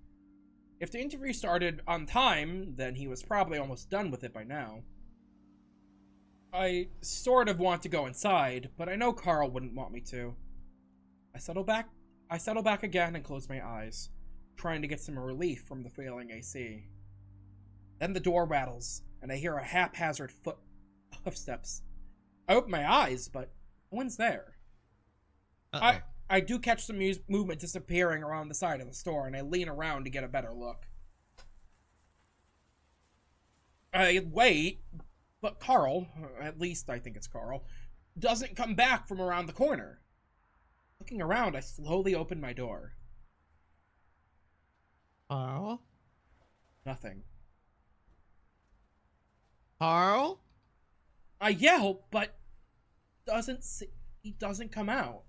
If the interview started on time, then he was probably almost done with it by now. I sort of want to go inside, but I know Carl wouldn't want me to. I settle back again and close my eyes, trying to get some relief from the failing AC. Then the door rattles, and I hear a haphazard footsteps. I open my eyes, but no one's there. Uh-oh. I do catch some movement disappearing around the side of the store, and I lean around to get a better look. I wait, but Carl, at least I think it's Carl, doesn't come back from around the corner. Looking around, I slowly open my door. Carl? Nothing. Carl? I yell, but he doesn't come out.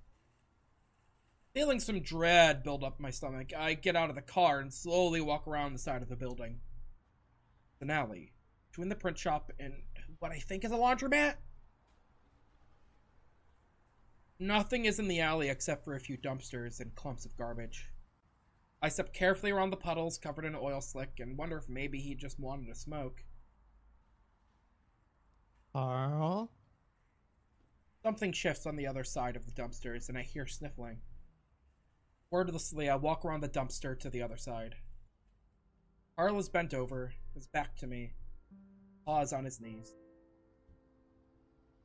Feeling some dread build up my stomach, I get out of the car and slowly walk around the side of the building. An alley between the print shop and what I think is a laundromat. Nothing is in the alley except for a few dumpsters and clumps of garbage. I step carefully around the puddles covered in oil slick and wonder if maybe he just wanted to smoke. Carl? Something shifts on the other side of the dumpsters and I hear sniffling. Wordlessly, I walk around the dumpster to the other side. Carl is bent over, his back to me, paws on his knees.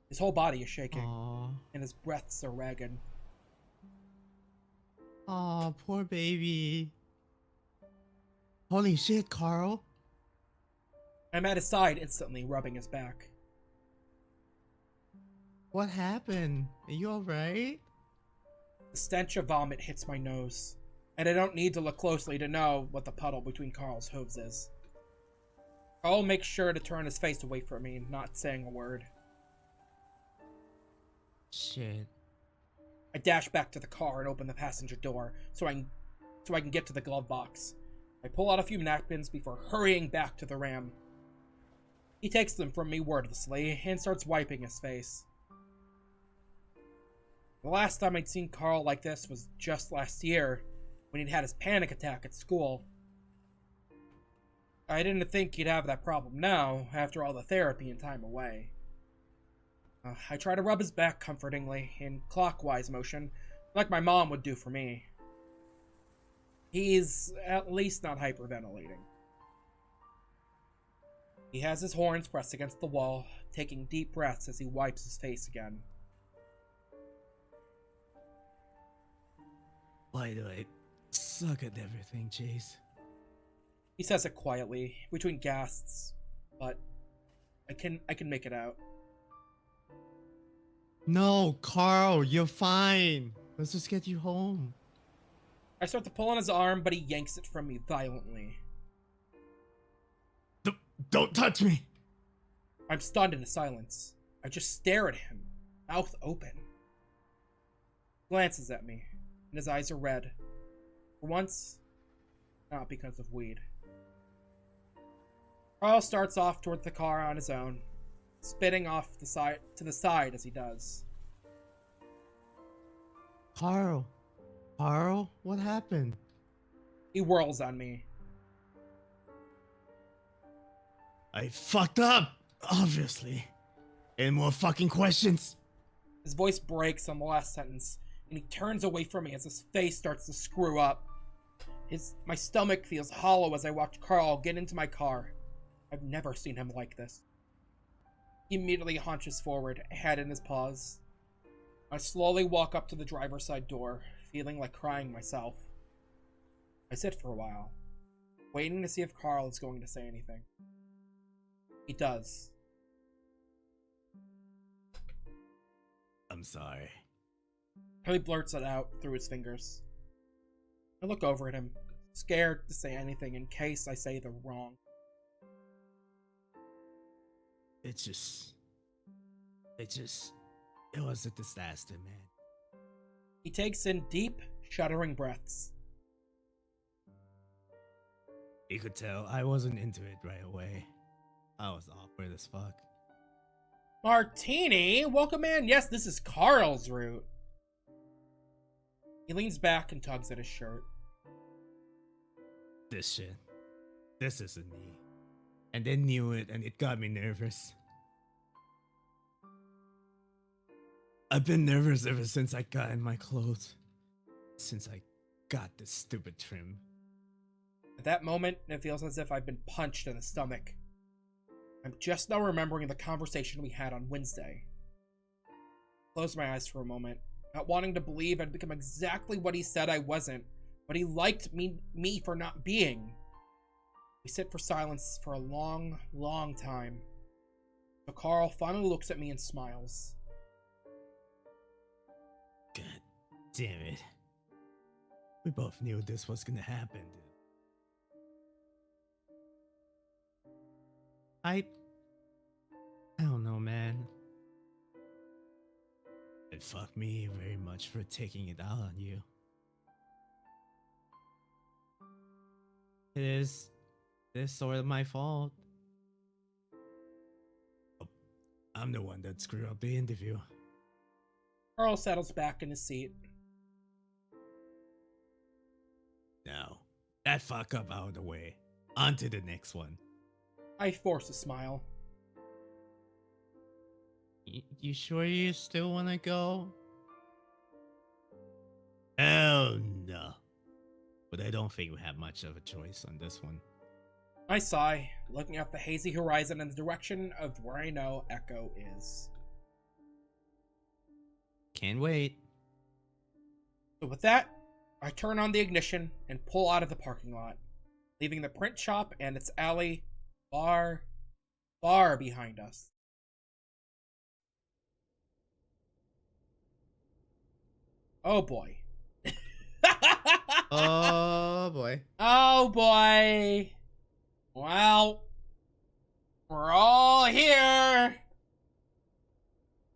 His whole body is shaking, Aww. and his breaths are ragged. Aw, poor baby. Holy shit, Carl. I'm at his side instantly, rubbing his back. What happened? Are you alright? The stench of vomit hits my nose, and I don't need to look closely to know what the puddle between Carl's hooves is. Carl makes sure to turn his face away from me, not saying a word. Shit. I dash back to the car and open the passenger door so I can get to the glove box. I pull out a few napkins before hurrying back to the Ram. He takes them from me wordlessly and starts wiping his face. The last time I'd seen Carl like this was just last year, when he'd had his panic attack at school. I didn't think he'd have that problem now, after all the therapy and time away. I try to rub his back comfortingly, in clockwise motion, like my mom would do for me. He's at least not hyperventilating. He has his horns pressed against the wall, taking deep breaths as he wipes his face again. Why do I suck at everything, Chase? He says it quietly, between gasps, but I can make it out. No, Carl, you're fine. Let's just get you home. I start to pull on his arm, but he yanks it from me violently. Don't touch me! I'm stunned into silence. I just stare at him, mouth open. He glances at me, and his eyes are red. For once, not because of weed. Carl starts off toward the car on his own, spitting off to the side as he does. Carl, what happened? He whirls on me. I fucked up, obviously. Any more fucking questions? His voice breaks on the last sentence, and he turns away from me as his face starts to screw up. My stomach feels hollow as I watch Carl get into my car. I've never seen him like this. He immediately hunches forward, head in his paws. I slowly walk up to the driver's side door, feeling like crying myself. I sit for a while, waiting to see if Carl is going to say anything. He does. I'm sorry. He blurts it out through his fingers. I look over at him, scared to say anything in case I say the wrong. It was a disaster, man. He takes in deep, shuddering breaths. You could tell I wasn't into it right away. I was awkward as fuck. Martini? Welcome in. Yes, this is Carl's route. He leans back and tugs at his shirt. This shit. This isn't me. And they knew it, and it got me nervous. I've been nervous ever since I got in my clothes. Since I got this stupid trim. At that moment, it feels as if I've been punched in the stomach. I'm just now remembering the conversation we had on Wednesday. Close my eyes for a moment, not wanting to believe I'd become exactly what he said I wasn't, what he liked me for not being. We sit for silence for a long, long time. So Carl finally looks at me and smiles. God damn it. We both knew this was gonna happen, dude. I don't know, man. It fucked me very much for taking it out on you. It is sort of my fault. I'm the one that screwed up the interview. Carl settles back in his seat. Now, that fuck up out of the way. On to the next one. I force a smile. You sure you still want to go? Hell no. But I don't think we have much of a choice on this one. I sigh, looking up the hazy horizon in the direction of where I know Echo is. Can't wait. So with that, I turn on the ignition and pull out of the parking lot, leaving the print shop and its alley far, far behind us. Oh boy. Oh boy. Oh boy. Well, we're all here.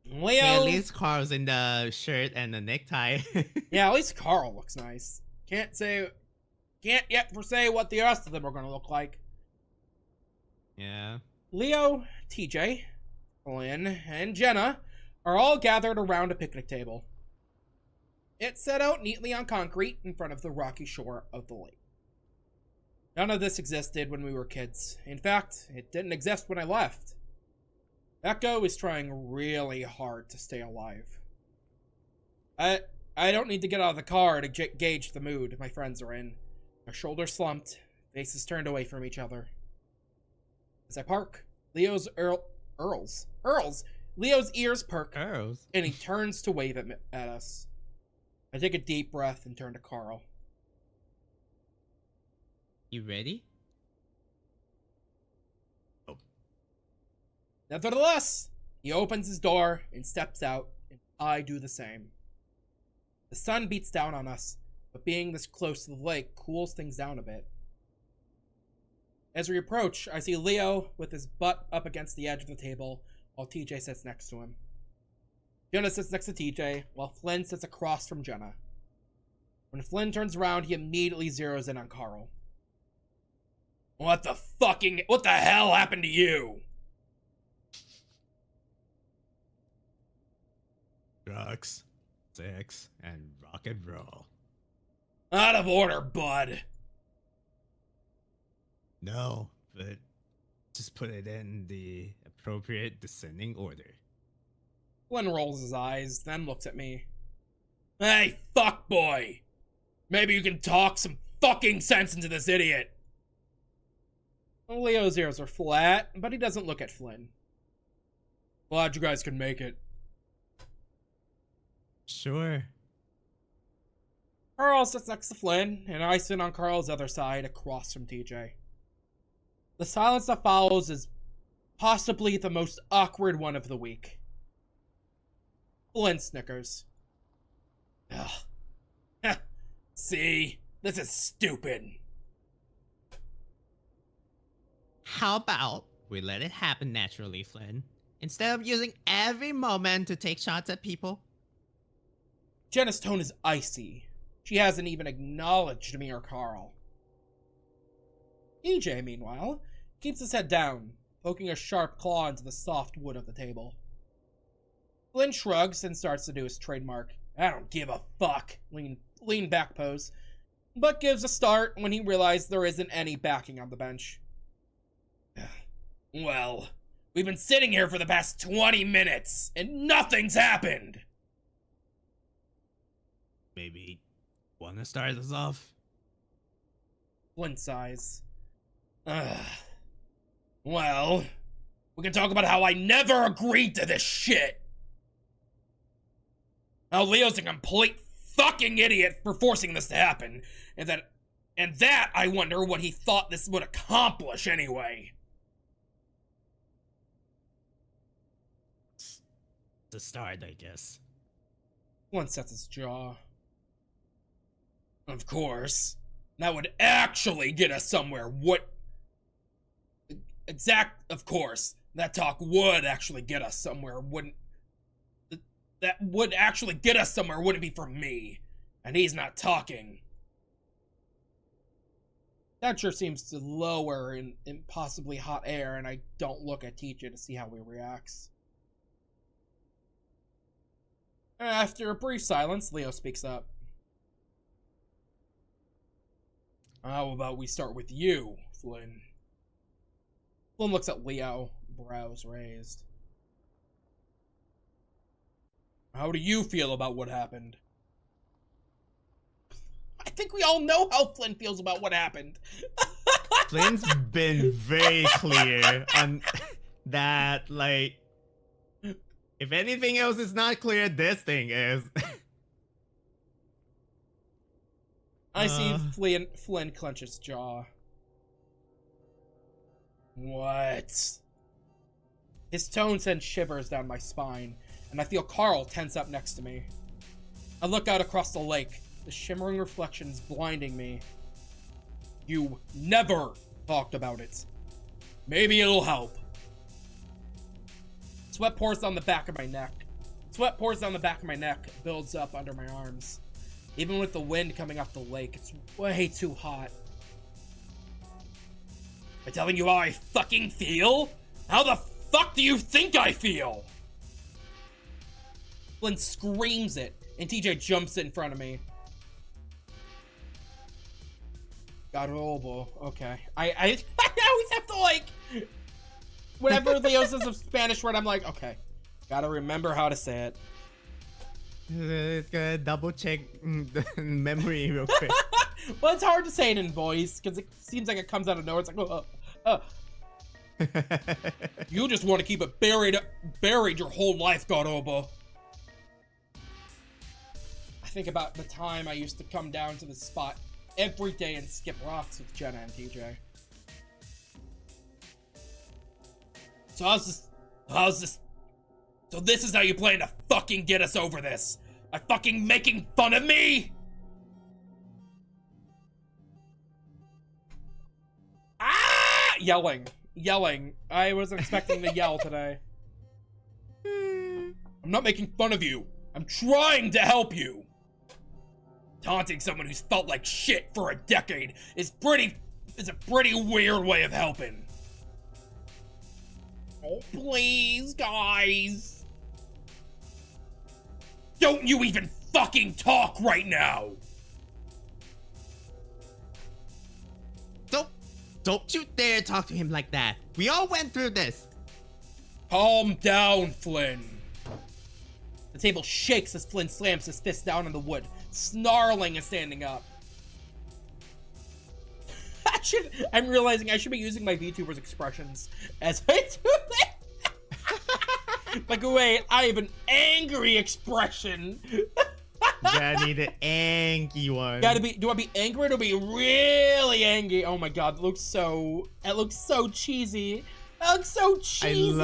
Leo. Hey, at least Carl's in the shirt and the necktie. Yeah, at least Carl looks nice. Can't yet foresay what the rest of them are going to look like. Yeah. Leo, TJ, Lynn, and Jenna are all gathered around a picnic table. It's set out neatly on concrete in front of the rocky shore of the lake. None of this existed when we were kids. In fact, it didn't exist when I left. Echo is trying really hard to stay alive. I don't need to get out of the car to gauge the mood my friends are in. Their shoulders slumped, faces turned away from each other. As I park, Leo's ears perk, Girls. and he turns to wave at us. I take a deep breath and turn to Carl. You ready? Nevertheless, he opens his door and steps out, and I do the same. The sun beats down on us, but being this close to the lake cools things down a bit. As we approach, I see Leo with his butt up against the edge of the table, while TJ sits next to him. Jenna sits next to TJ, while Flynn sits across from Jenna. When Flynn turns around, he immediately zeroes in on Carl. What the hell happened to you? Drugs, sex, and rock and roll. Out of order, bud. No, but just put it in the appropriate descending order. Flynn rolls his eyes, then looks at me. Hey, fuckboy! Maybe you can talk some fucking sense into this idiot! Leo's ears are flat, but he doesn't look at Flynn. Glad you guys could make it. Sure. Carl sits next to Flynn, and I sit on Carl's other side across from TJ. The silence that follows is possibly the most awkward one of the week. Flynn snickers. Ugh. See? This is stupid. How about we let it happen naturally, Flynn? Instead of using every moment to take shots at people? Jenna's tone is icy. She hasn't even acknowledged me or Carl. EJ, meanwhile, keeps his head down, poking a sharp claw into the soft wood of the table. Flynn shrugs and starts to do his trademark "I don't give a fuck" lean back pose, but gives a start when he realizes there isn't any backing on the bench. Well, we've been sitting here for the past 20 minutes, and nothing's happened! Maybe wanna start us off? Flynn sighs. Well, we can talk about how I never agreed to this shit! How Leo's a complete fucking idiot for forcing this to happen, and that I wonder what he thought this would accomplish anyway. To start, I guess. Flynn sets his jaw. Of course. That would actually get us somewhere. Of course. That talk would actually get us somewhere, that would actually get us somewhere wouldn't be for me. And he's not talking. Thatcher seems to lower in possibly hot air, and I don't look at TJ to see how he reacts. After a brief silence, Leo speaks up. How about we start with you, Flynn? Flynn looks at Leo, brows raised. How do you feel about what happened? I think we all know how Flynn feels about what happened. Flynn's been very clear on that, like, if anything else is not clear, this thing is. I see Flynn clench his jaw. What? His tone sends shivers down my spine, and I feel Carl tense up next to me. I look out across the lake, the shimmering reflections blinding me. You never talked about it. Maybe it'll help. Sweat pours down the back of my neck. Builds up under my arms. Even with the wind coming off the lake, it's way too hot. Am I telling you how I fucking feel? How the fuck do you think I feel? Flynn screams it, and TJ jumps in front of me. Garobo. Okay. I always have to, like, whenever Leo says a Spanish word, I'm like, okay. Gotta remember how to say it. Gonna double check the memory real quick. Well, it's hard to say it in voice, because it seems like it comes out of nowhere. It's like, You just want to keep it buried your whole life, Garobo. I think about the time I used to come down to this spot every day and skip rocks with Jenna and TJ. So how's this? So this is how you plan to fucking get us over this? By fucking making fun of me? Ah! Yelling. I wasn't expecting to yell today. I'm not making fun of you. I'm trying to help you. Taunting someone who's felt like shit for a decade is a pretty weird way of helping. Oh, please, guys. Don't you even fucking talk right now. Don't you dare talk to him like that. We all went through this. Calm down, Flynn. The table shakes as Flynn slams his fist down on the wood, snarling and standing up. I'm realizing I should be using my VTuber's expressions as I do this. Like, wait, I have an angry expression. I need an angry one. Do I be angry or do I be really angry? Oh my god, it looks so cheesy. That looks so cheesy.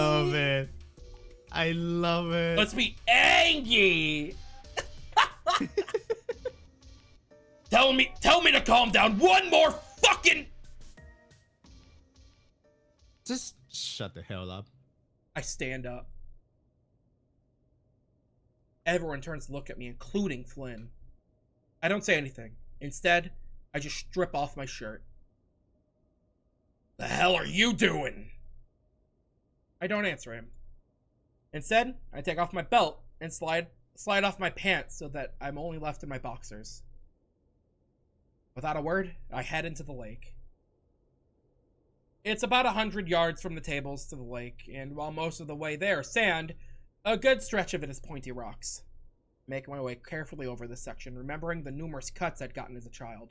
I love it. Let's be angry. Tell me to calm down one more fucking. Just shut the hell up. I stand up. Everyone turns to look at me, including Flynn. I don't say anything. Instead, I just strip off my shirt. The hell are you doing? I don't answer him. Instead, I take off my belt and slide off my pants so that I'm only left in my boxers. Without a word, I head into the lake. It's about 100 yards from the tables to the lake, and while most of the way there is sand, a good stretch of it is pointy rocks. Making my way carefully over this section, remembering the numerous cuts I'd gotten as a child.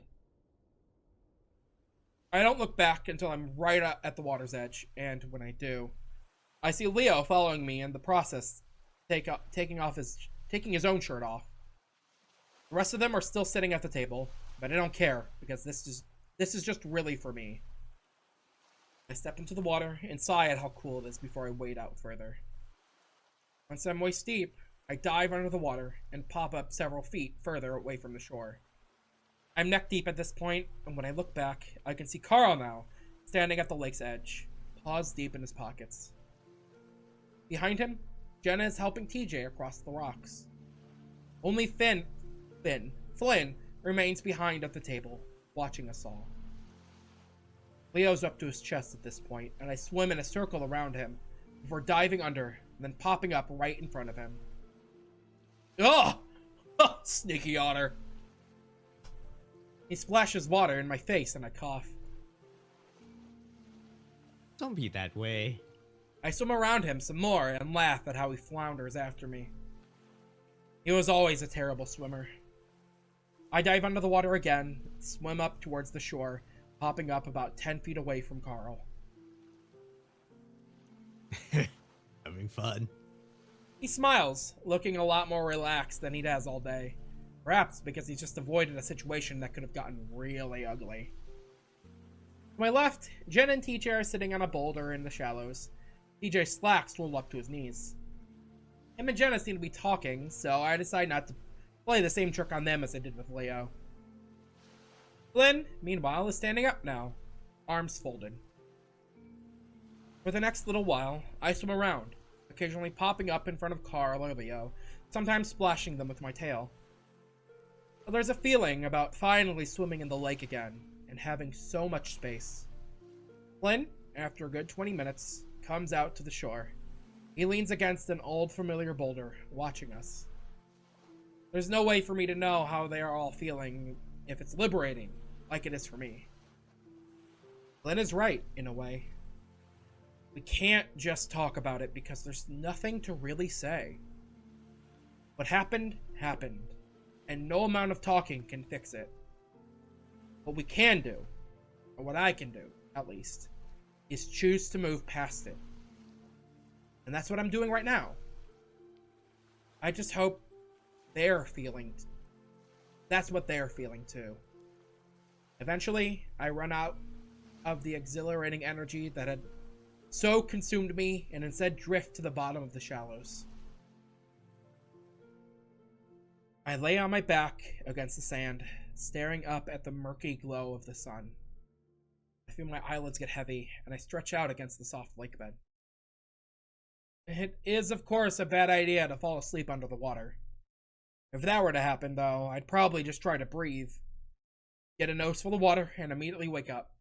I don't look back until I'm right at the water's edge, and when I do, I see Leo following me in the process, taking his own shirt off. The rest of them are still sitting at the table, but I don't care because this is just really for me. I step into the water and sigh at how cool it is before I wade out further. Once I'm waist deep, I dive under the water and pop up several feet further away from the shore. I'm neck deep at this point, and when I look back, I can see Carl now, standing at the lake's edge, paws deep in his pockets. Behind him, Jenna is helping TJ across the rocks. Only Flynn remains behind at the table, watching us all. Leo's up to his chest at this point, and I swim in a circle around him before diving under and then popping up right in front of him. Oh! Sneaky otter! He splashes water in my face and I cough. Don't be that way. I swim around him some more and laugh at how he flounders after me. He was always a terrible swimmer. I dive under the water again, swim up towards the shore, popping up about 10 feet away from Carl. Having fun. He smiles, looking a lot more relaxed than he does all day. Perhaps because he's just avoided a situation that could have gotten really ugly. To my left, Jen and TJ are sitting on a boulder in the shallows. TJ's slacks rolled up to his knees. Him and Jenna seem to be talking, so I decide not to play the same trick on them as I did with Leo. Flynn, meanwhile, is standing up now, arms folded. For the next little while, I swim around, occasionally popping up in front of Carl or Leo, sometimes splashing them with my tail. But there's a feeling about finally swimming in the lake again, and having so much space. Flynn, after a good 20 minutes, comes out to the shore. He leans against an old familiar boulder, watching us. There's no way for me to know how they are all feeling, if it's liberating, like it is for me. Flynn is right, in a way. We can't just talk about it because there's nothing to really say. What happened, happened, and no amount of talking can fix it. What we can do, or what I can do, at least, is choose to move past it. And that's what I'm doing right now. I just hope that's what they're feeling too. Eventually, I run out of the exhilarating energy that had so consumed me and instead drift to the bottom of the shallows. I lay on my back against the sand, staring up at the murky glow of the sun. I feel my eyelids get heavy, and I stretch out against the soft lake bed. It is, of course, a bad idea to fall asleep under the water. If that were to happen, though, I'd probably just try to breathe, get a nose full of water, and immediately wake up.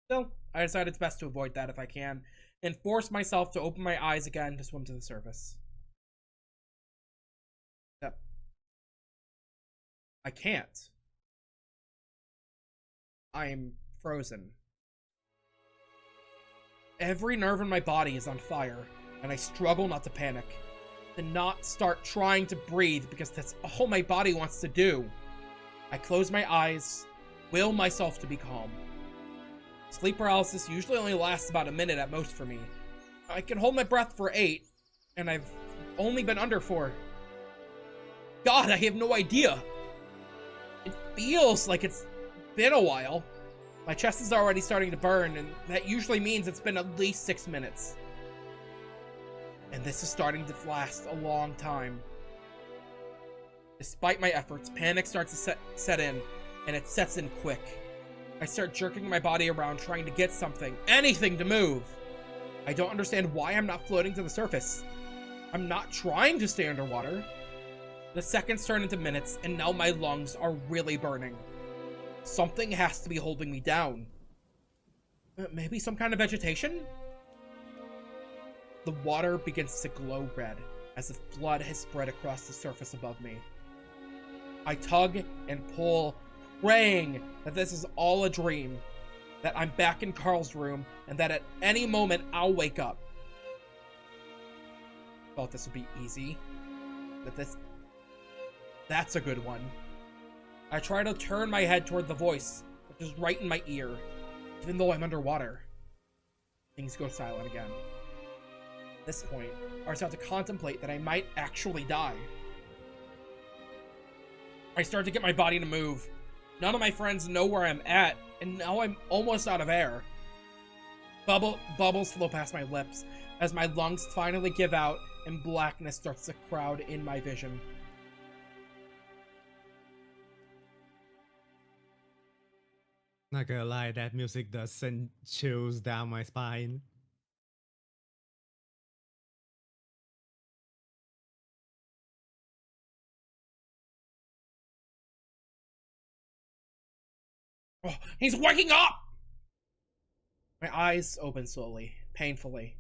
Still, I decide it's best to avoid that if I can, and force myself to open my eyes again to swim to the surface. Yep. I can't. I'm frozen. Every nerve in my body is on fire, and I struggle not to panic, to not start trying to breathe because that's all my body wants to do. I close my eyes, will myself to be calm. Sleep paralysis usually only lasts about a minute at most for me. I can hold my breath for 8, and I've only been under for... God, I have no idea. It feels like it's been a while. My chest is already starting to burn, and that usually means it's been at least 6 minutes. And this is starting to last a long time. Despite my efforts, panic starts to set in, and it sets in quick. I start jerking my body around, trying to get something, anything to move. I don't understand why I'm not floating to the surface. I'm not trying to stay underwater. The seconds turn into minutes, and now my lungs are really burning. Something has to be holding me down. Maybe some kind of vegetation? The water begins to glow red as if blood has spread across the surface above me. I tug and pull, praying that this is all a dream, that I'm back in Carl's room, and that at any moment I'll wake up. Thought this would be easy. That's a good one. I try to turn my head toward the voice, which is right in my ear, even though I'm underwater. Things go silent again. At this point, I start to contemplate that I might actually die. I start to get my body to move. None of my friends know where I'm at, and now I'm almost out of air. Bubbles flow past my lips as my lungs finally give out and blackness starts to crowd in my vision. Not gonna lie, that music does send chills down my spine. Oh, he's waking up! My eyes open slowly, painfully,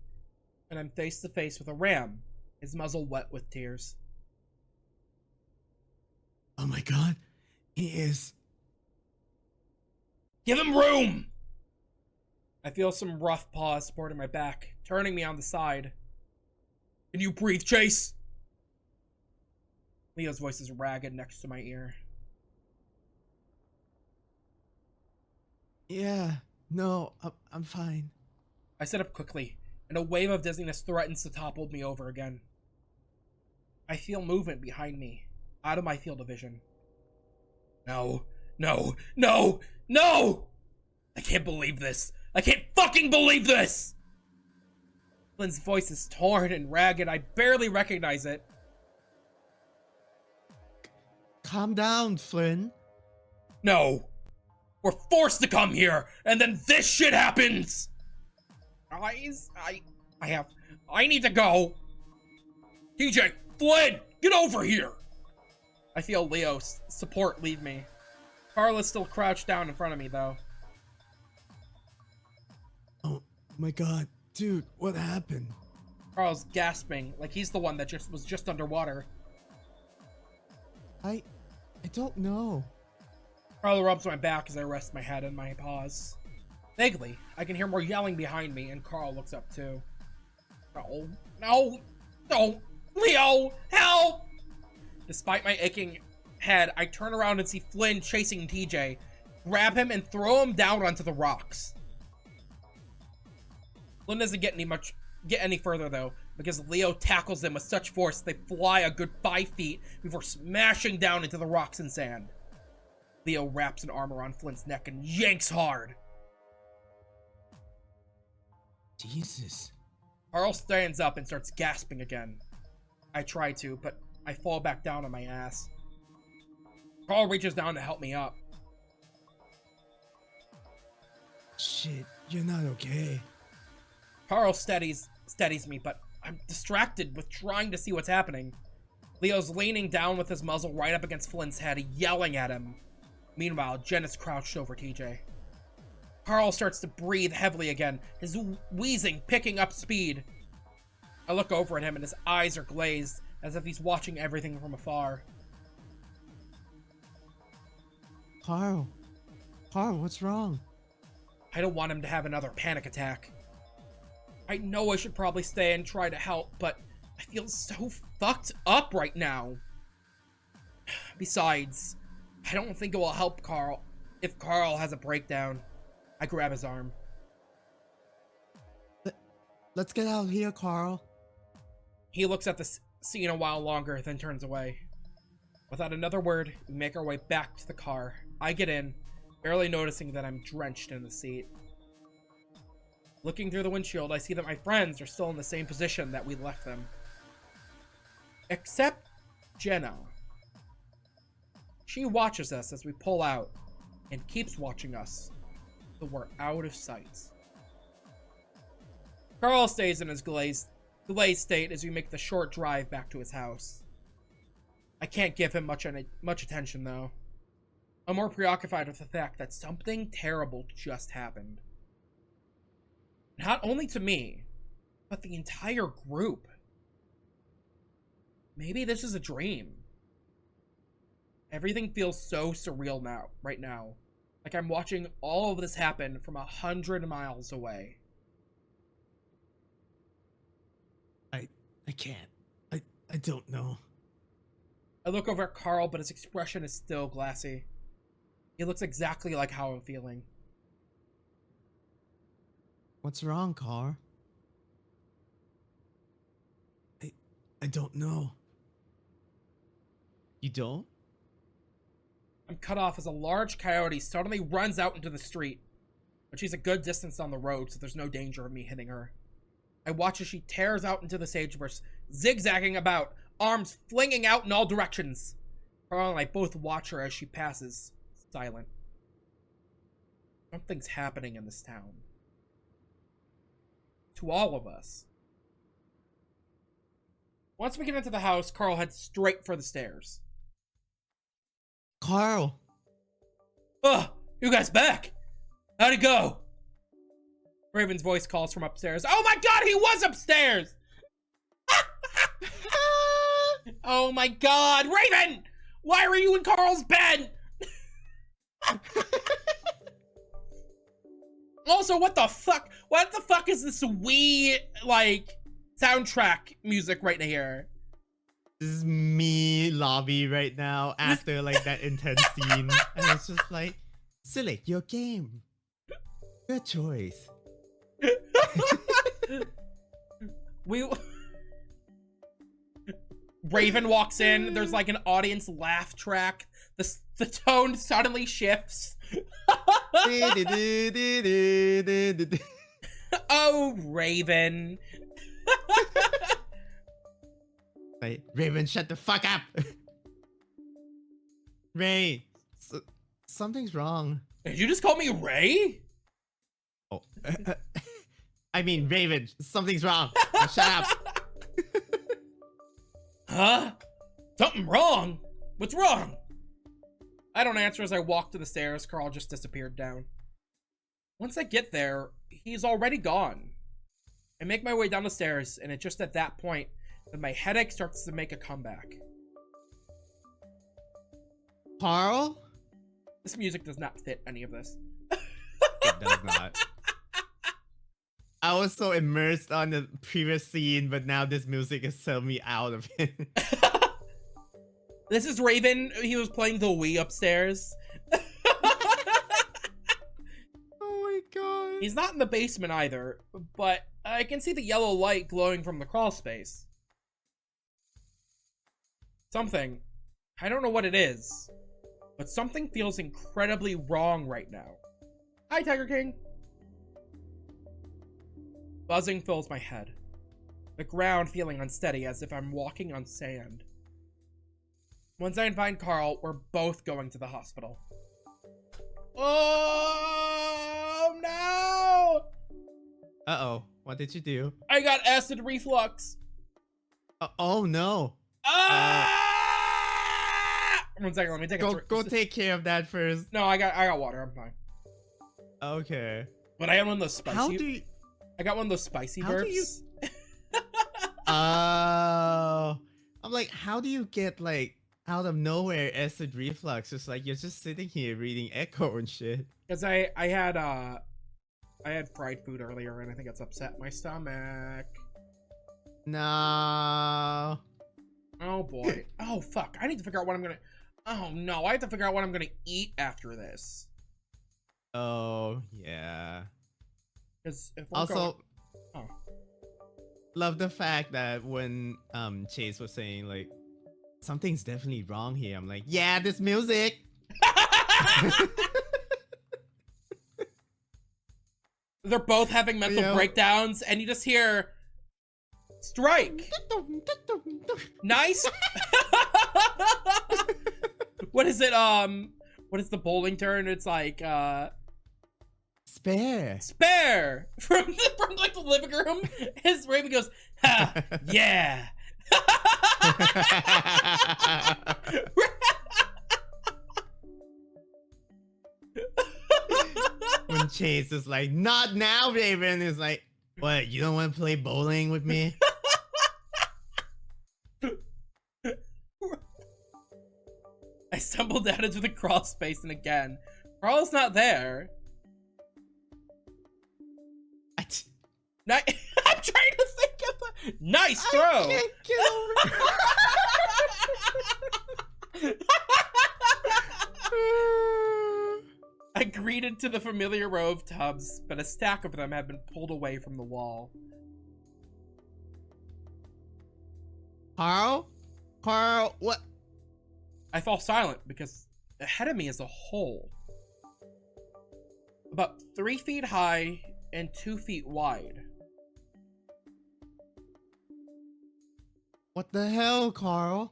and I'm face to face with a ram, his muzzle wet with tears. Oh my god, he is. Give him room! I feel some rough paws supporting my back, turning me on the side. Can you breathe, Chase? Leo's voice is ragged next to my ear. Yeah, no, I'm fine. I sit up quickly, and a wave of dizziness threatens to topple me over again. I feel movement behind me, out of my field of vision. No, no, no, no! I can't believe this. I can't fucking believe this! Flynn's voice is torn and ragged. I barely recognize it. Calm down, Flynn. No. We're forced to come here, and then this shit happens! Guys, I need to go. TJ, Flynn, get over here! I feel Leo's support leave me. Carl is still crouched down in front of me, though. Oh my god, dude, what happened? Carl's gasping, like he's the one that was just underwater. I don't know. Carl rubs my back as I rest my head in my paws. Vaguely, I can hear more yelling behind me, and Carl looks up too. No, no, don't! Leo, help! Despite my aching head, I turn around and see Flynn chasing TJ, grab him, and throw him down onto the rocks. Flynn doesn't get any further though, because Leo tackles him with such force they fly a good 5 feet before smashing down into the rocks and sand. Leo wraps an arm around Flynn's neck and yanks hard. Jesus. Carl stands up and starts gasping again. I try to, but I fall back down on my ass. Carl reaches down to help me up. Shit, you're not okay. Carl steadies me, but I'm distracted with trying to see what's happening. Leo's leaning down with his muzzle right up against Flynn's head, yelling at him. Meanwhile, Jen is crouched over TJ. Carl starts to breathe heavily again, his wheezing picking up speed. I look over at him and his eyes are glazed, as if he's watching everything from afar. Carl, what's wrong? I don't want him to have another panic attack. I know I should probably stay and try to help, but I feel so fucked up right now. Besides, I don't think it will help Carl if Carl has a breakdown. I grab his arm. Let's get out of here, Carl. He looks at the scene a while longer, then turns away. Without another word, we make our way back to the car. I get in, barely noticing that I'm drenched in the seat. Looking through the windshield, I see that my friends are still in the same position that we left them. Except Jenna. She watches us as we pull out, and keeps watching us, so we're out of sight. Carl stays in his glazed state as we make the short drive back to his house. I can't give him much attention, though. I'm more preoccupied with the fact that something terrible just happened. Not only to me, but the entire group. Maybe this is a dream. Everything feels so surreal now, right now. Like I'm watching all of this happen from 100 miles away. I can't. I don't know. I look over at Carl, but his expression is still glassy. He looks exactly like how I'm feeling. What's wrong, Carl? I don't know. You don't? I'm cut off as a large coyote suddenly runs out into the street. But she's a good distance on the road, so there's no danger of me hitting her. I watch as she tears out into the sagebrush, zigzagging about, arms flinging out in all directions. Carl and I both watch her as she passes, silent. Something's happening in this town. To all of us. Once we get into the house, Carl heads straight for the stairs. Carl! Ugh! You guys back? How'd it go? Raven's voice calls from upstairs. Oh my god, he was upstairs! Oh my god, Raven! Why were you in Carl's bed? Also, what the fuck? What the fuck is this wee, like, soundtrack music right here? This is me lobby right now after like that intense scene. And it's just like, select your game. Your choice. Raven walks in, there's like an audience laugh track. The tone suddenly shifts. Oh, Raven. Like, Raven, shut the fuck up. Ray, something's wrong. Did you just call me Ray? Oh, I mean, Raven, something's wrong. Now shut up. Huh? Something wrong? What's wrong? I don't answer as I walk to the stairs. Carl just disappeared down. Once I get there, he's already gone. I make my way down the stairs, and it's just at that point that my headache starts to make a comeback. Carl? This music does not fit any of this. It does not. I was so immersed on the previous scene, but now this music has set me out of it. This is Raven. He was playing the Wii upstairs. Oh my god. He's not in the basement either, but I can see the yellow light glowing from the crawl space. Something. I don't know what it is, but something feels incredibly wrong right now. Hi, Tiger King. Buzzing fills my head. The ground feeling unsteady as if I'm walking on sand. Once I find Carl, we're both going to the hospital. Oh no! Uh-oh. What did you do? I got acid reflux. Oh no. Ah! 1 second, let me take a Go take care of that first. No, I got water. I'm fine. Okay. But I had one of those spicy. How do you? I got one of those spicy How do burps. you- Oh. I'm like, how do you get like out of nowhere acid reflux? It's like you're just sitting here reading Echo and shit. Because I had fried food earlier and I think it's upset my stomach. No. Oh boy. Oh fuck. I need to figure out what I'm gonna. Oh no, I have to figure out what I'm gonna eat after this. Oh yeah. Because if we're Also, going... Oh. love the fact that when Chase was saying like something's definitely wrong here, I'm like, yeah, this music. They're both having mental breakdowns, and you just hear strike. Nice. What is it? What is the bowling turn? It's like Spare. spare from like the living room. His Raven goes, ha, yeah. When Chase is like, not now, Raven is like, What, you don't want to play bowling with me? I stumbled out into the crawl space, and again, Carl's not there. I'm trying to think of a nice throw. I can't get over I greeted to the familiar row of tubs, but a stack of them had been pulled away from the wall. Carl? Carl, what? I fall silent because ahead of me is a hole. About 3 feet high and 2 feet wide. What the hell, Carl?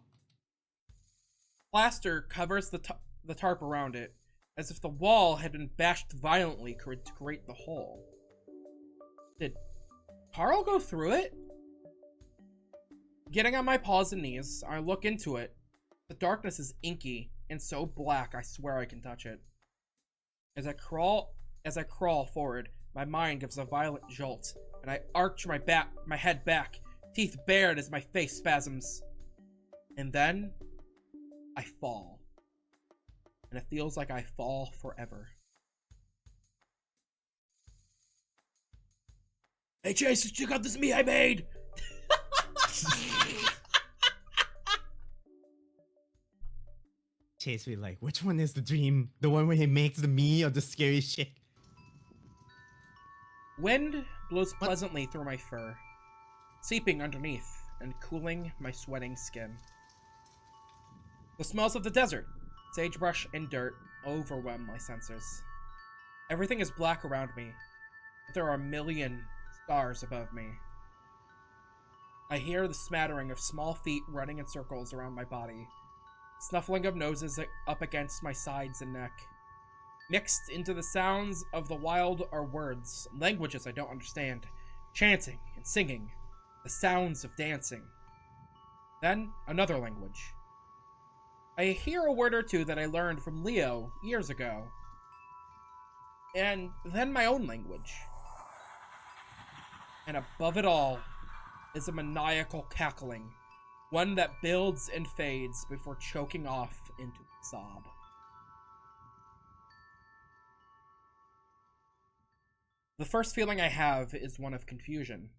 Plaster covers the tarp around it, as if the wall had been bashed violently to create the hole. Did Carl go through it? Getting on my paws and knees, I look into it. The darkness is inky and so black I swear I can touch it. As I crawl forward, my mind gives a violent jolt, and I arch my head back, teeth bared as my face spasms. And then I fall. And it feels like I fall forever. Hey Chase, check out this me I made! Chase be like, which one is the dream? The one where he makes the me or the scary shit? Wind blows pleasantly through my fur, seeping underneath and cooling my sweating skin. The smells of the desert, sagebrush and dirt overwhelm my senses. Everything is black around me, but there are a million stars above me. I hear the smattering of small feet running in circles around my body, snuffling of noses up against my sides and neck. Mixed into the sounds of the wild are words, languages I don't understand, chanting and singing, the sounds of dancing. Then another language. I hear a word or two that I learned from Leo years ago. And then my own language. And above it all is a maniacal cackling, one that builds and fades before choking off into a sob. The first feeling I have is one of confusion.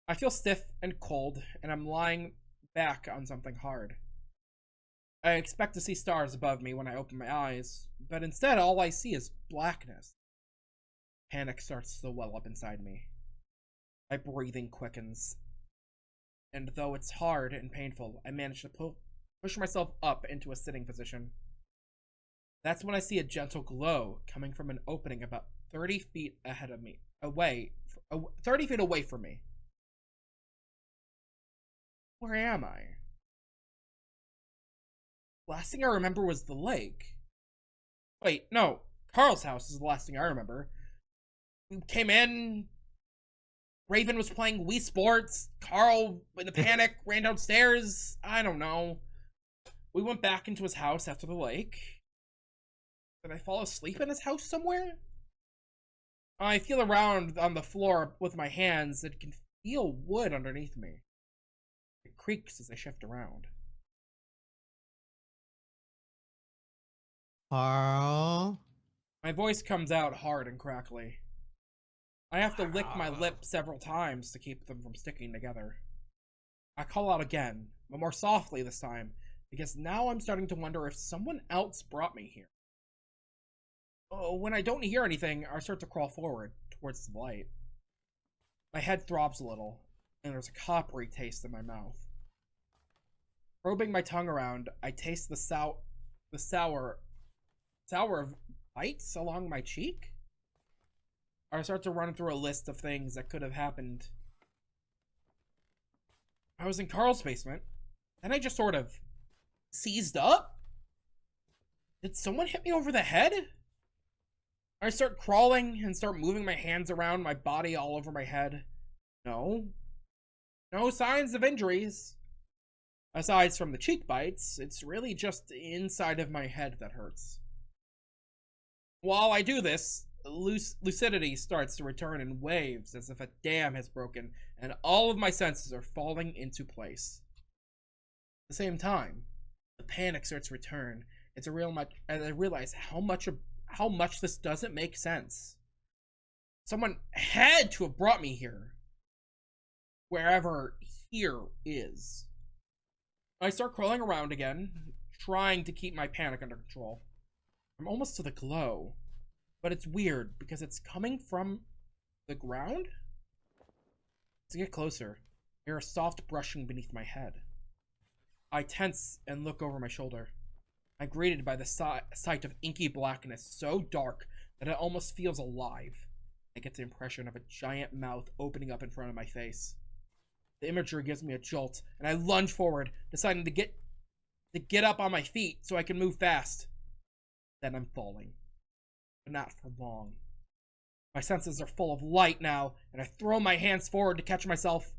I feel stiff and cold, and I'm lying back on something hard. I expect to see stars above me when I open my eyes, but instead all I see is blackness. Panic starts to well up inside me. My breathing quickens. And though it's hard and painful, I manage to push myself up into a sitting position. That's when I see a gentle glow coming from an opening about 30 feet ahead of me, 30 feet away from me. Where am I? Last thing I remember was the lake. Wait, no. Carl's house is the last thing I remember. We came in. Raven was playing Wii Sports. Carl, in a panic, ran downstairs. I don't know. We went back into his house after the lake. Did I fall asleep in his house somewhere? I feel around on the floor with my hands and can feel wood underneath me. It creaks as I shift around. Carl? My voice comes out hard and crackly. I have to lick my lips several times to keep them from sticking together. I call out again, but more softly this time, because now I'm starting to wonder if someone else brought me here. When I don't hear anything, I start to crawl forward towards the light. My head throbs a little, and there's a coppery taste in my mouth. Probing my tongue around, I taste the sour of bites along my cheek. I start to run through a list of things that could have happened. I was in Carl's basement, then I just sort of seized up. Did someone hit me over the head? I start crawling and start moving my hands around my body all over my head. No. No signs of injuries. Aside from the cheek bites, it's really just the inside of my head that hurts. While I do this, lucidity starts to return in waves as if a dam has broken and all of my senses are falling into place. At the same time, the panic starts to return as I realize how much this doesn't make sense. Someone had to have brought me here. Wherever here is. I start crawling around again, trying to keep my panic under control. I'm almost to the glow, but it's weird because it's coming from the ground? To get closer, I hear a soft brushing beneath my head. I tense and look over my shoulder. I'm greeted by the sight of inky blackness so dark that it almost feels alive. I get the impression of a giant mouth opening up in front of my face. The imagery gives me a jolt, and I lunge forward, deciding to get up on my feet so I can move fast. Then I'm falling. But not for long. My senses are full of light now, and I throw my hands forward to catch myself,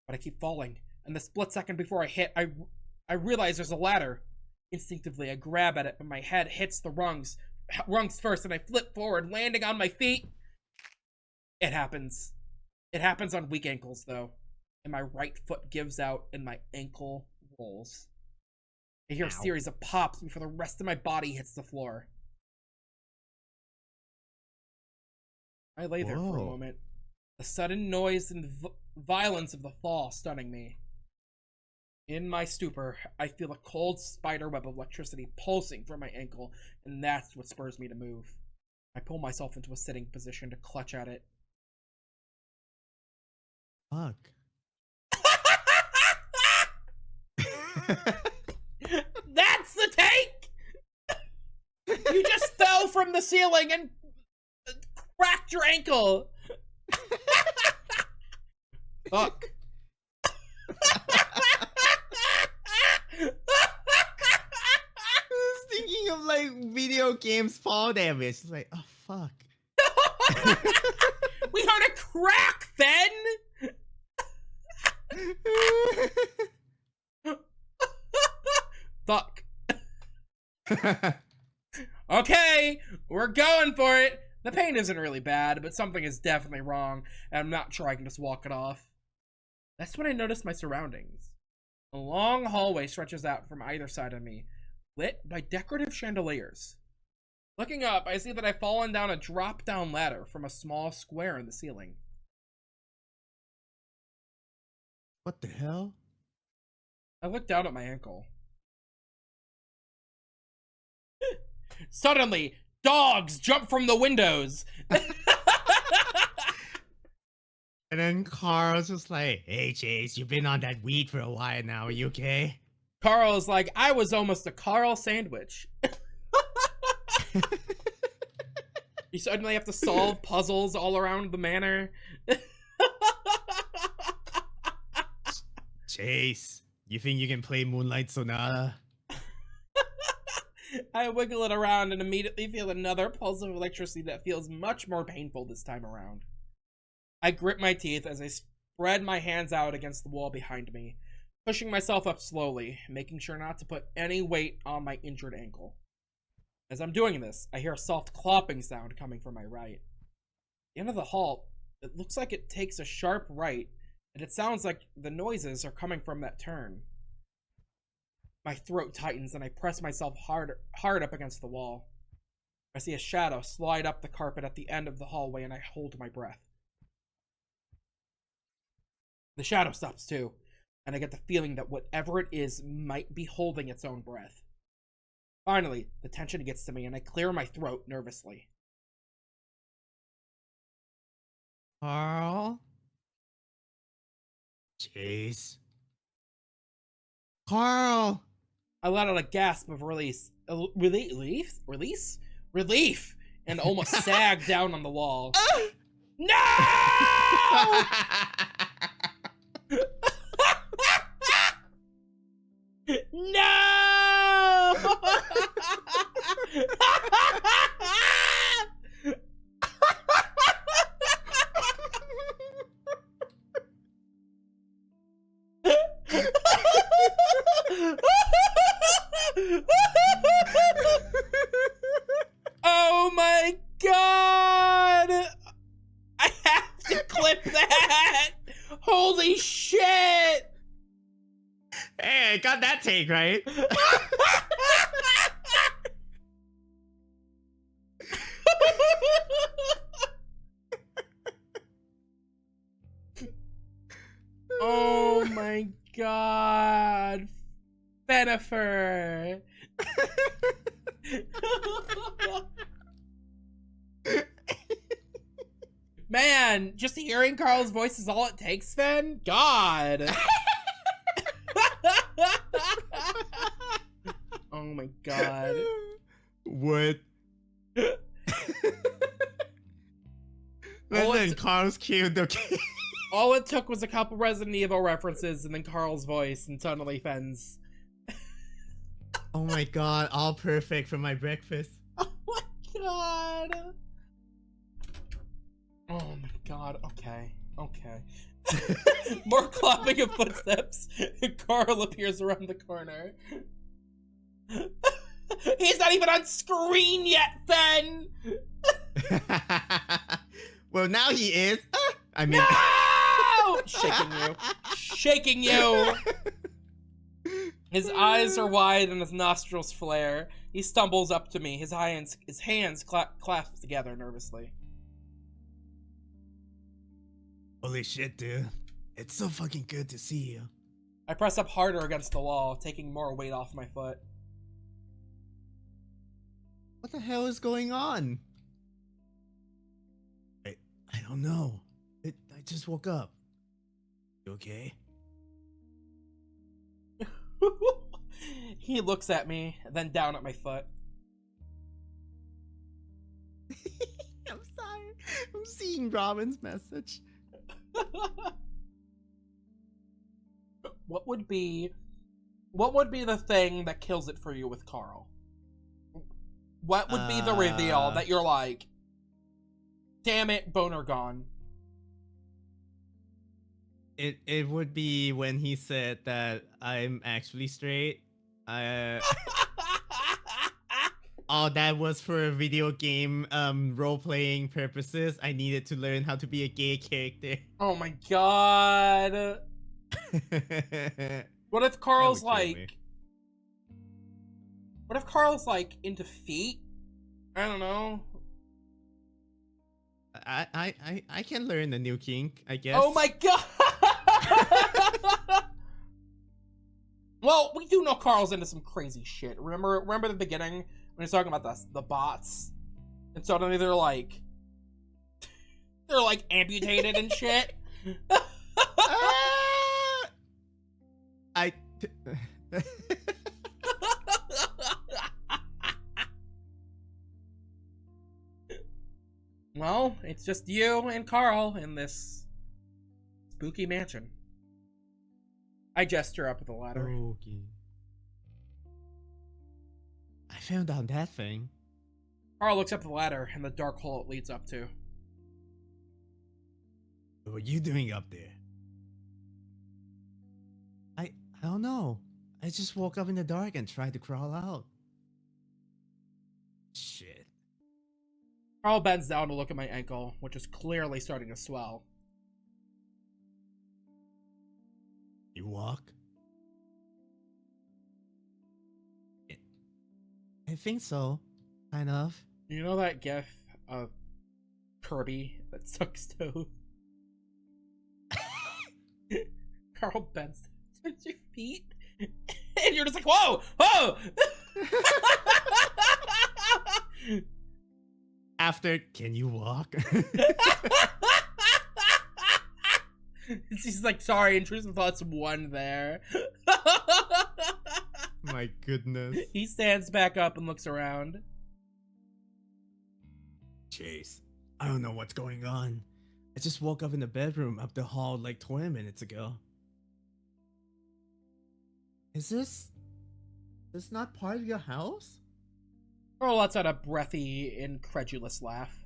but I keep falling, and the split second before I hit, I realize there's a ladder. Instinctively, I grab at it, but my head hits the rungs first, and I flip forward, landing on my feet. It happens. It happens on weak ankles, though, and my right foot gives out, and my ankle rolls. I hear a series of pops before the rest of my body hits the floor. I lay there for a moment, the sudden noise and violence of the fall stunning me. In my stupor, I feel a cold spiderweb of electricity pulsing from my ankle, and that's what spurs me to move. I pull myself into a sitting position to clutch at it. Fuck. That's the take! You just fell from the ceiling and cracked your ankle! Fuck. I was thinking of like video games fall damage. It's like, oh fuck. We heard a crack, Ben! Fuck. Okay, we're going for it. The pain isn't really bad, but something is definitely wrong, and I'm not sure I can just walk it off. That's when I notice my surroundings. A long hallway stretches out from either side of me, lit by decorative chandeliers. Looking up, I see that I've fallen down a drop-down ladder from a small square in the ceiling. What the hell? I look down at my ankle. Suddenly, dogs jump from the windows. And then Carl's just like, hey Chase, you've been on that weed for a while now, are you okay? Carl's like, I was almost a Carl sandwich. You suddenly have to solve puzzles all around the manor. Chase, you think you can play Moonlight Sonata? I wiggle it around and immediately feel another pulse of electricity that feels much more painful this time around. I grit my teeth as I spread my hands out against the wall behind me, pushing myself up slowly, making sure not to put any weight on my injured ankle. As I'm doing this, I hear a soft clopping sound coming from my right. At the end of the hall, it looks like it takes a sharp right, and it sounds like the noises are coming from that turn. My throat tightens and I press myself hard up against the wall. I see a shadow slide up the carpet at the end of the hallway and I hold my breath. The shadow stops too, and I get the feeling that whatever it is might be holding its own breath. Finally, the tension gets to me and I clear my throat nervously. Carl? Chase? Carl! I let out a gasp of relief, and almost sagged down on the wall. No! No! Oh my god! Okay, got that take right. Oh my god. Benifer. Man, just hearing Carl's voice is all it takes then? God. Oh my god. What? Listen, Carl's cute, okay? All it took was a couple Resident Evil references and then Carl's voice, and suddenly Fen's. Oh my god, all perfect for my breakfast. Oh my god. Oh my god, okay. Okay. More clapping of footsteps. Carl appears around the corner. He's not even on screen yet, Fen! Well, now he is. I mean... No! Shaking you. Shaking you! His eyes are wide and his nostrils flare. He stumbles up to me, his hands clasped together nervously. Holy shit, dude. It's so fucking good to see you. I press up harder against the wall, taking more weight off my foot. What the hell is going on? I don't know. I just woke up. You okay? He looks at me, then down at my foot. I'm sorry. I'm seeing Robin's message. What would be the thing that kills it for you with Carl? What would be the reveal that you're like, damn it, boner gone? It would be when he said that I'm actually straight. Oh, that was for a video game role-playing purposes. I needed to learn how to be a gay character. Oh my god. What if Carl's like... What if Carl's like into feet? I don't know. I can learn a new kink, I guess. Oh my god! Well, we do know Carl's into some crazy shit. Remember the beginning when he's talking about the bots? And suddenly they're like amputated and shit. Well, it's just you and Carl in this spooky mansion. I gesture up at the ladder. Okay. I found out that thing. Carl looks up the ladder and the dark hole it leads up to. What were you doing up there? I don't know. I just woke up in the dark and tried to crawl out. Shit. Carl bends down to look at my ankle, which is clearly starting to swell. You walk? I think so. Kind of. You know that gif of Kirby that sucks toes? Carl bends to your feet, and you're just like, whoa! Whoa! After, can you walk? She's like, sorry, intrusive thoughts 1 there. My goodness. He stands back up and looks around. Chase, I don't know what's going on. I just woke up in the bedroom up the hall like 20 minutes ago. Is this not part of your house? Carl lets out a breathy, incredulous laugh.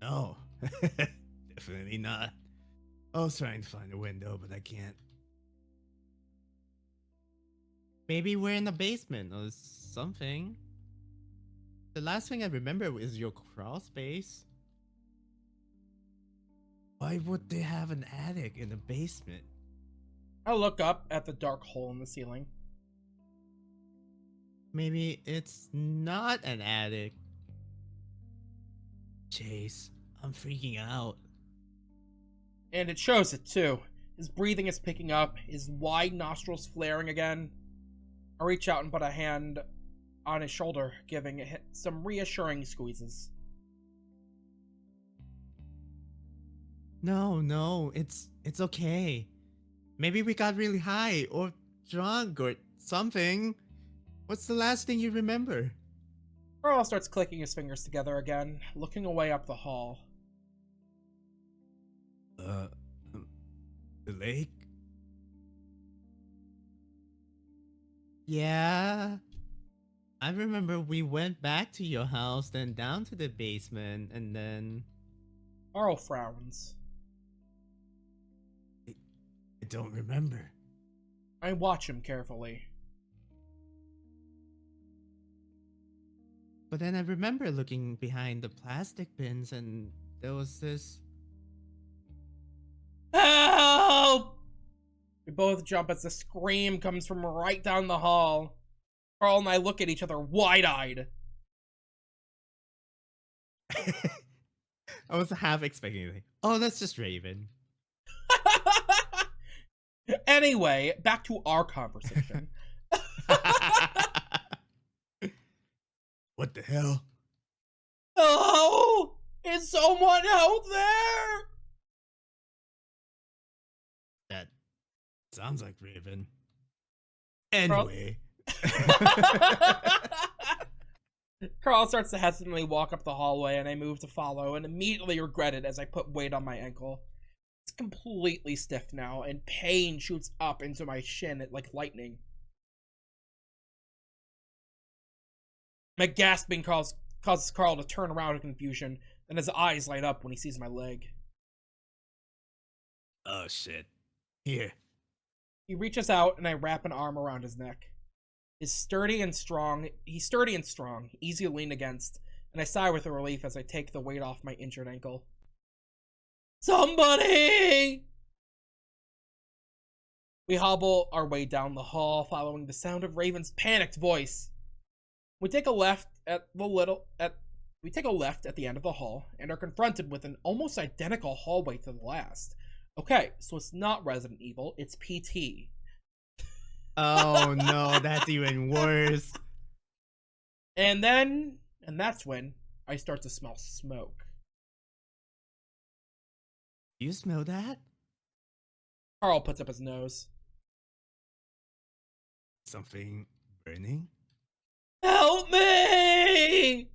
No, definitely not. I was trying to find a window, but I can't. Maybe we're in the basement or something. The last thing I remember is your crawl space. Why would they have an attic in the basement? I look up at the dark hole in the ceiling. Maybe it's not an attic. Chase, I'm freaking out. And it shows it too. His breathing is picking up, his wide nostrils flaring again. I reach out and put a hand on his shoulder, giving it some reassuring squeezes. No, it's okay. Maybe we got really high or drunk or something. What's the last thing you remember? Carl starts clicking his fingers together again, looking away up the hall. The lake? Yeah. I remember we went back to your house, then down to the basement, and then... Carl frowns. I don't remember. I watch him carefully. But then I remember looking behind the plastic bins and there was this... Help! We both jump as the scream comes from right down the hall. Carl and I look at each other wide-eyed. I was half expecting it. Oh, that's just Raven. Anyway, back to our conversation. What the hell? Oh! Is someone out there? That sounds like Raven. Anyway. Carl starts to hesitantly walk up the hallway, and I move to follow and immediately regret it as I put weight on my ankle. It's completely stiff now, and pain shoots up into my shin like lightning. My gasping causes Carl to turn around in confusion, and his eyes light up when he sees my leg. Oh shit. Here. He reaches out, and I wrap an arm around his neck. He's sturdy and strong, easy to lean against, and I sigh with relief as I take the weight off my injured ankle. Somebody! We hobble our way down the hall, following the sound of Raven's panicked voice. We take a left at the end of the hall and are confronted with an almost identical hallway to the last. Okay, so it's not Resident Evil, it's PT. Oh no, that's even worse. And that's when I start to smell smoke. You smell that? Carl puts up his nose. Something burning? Help me!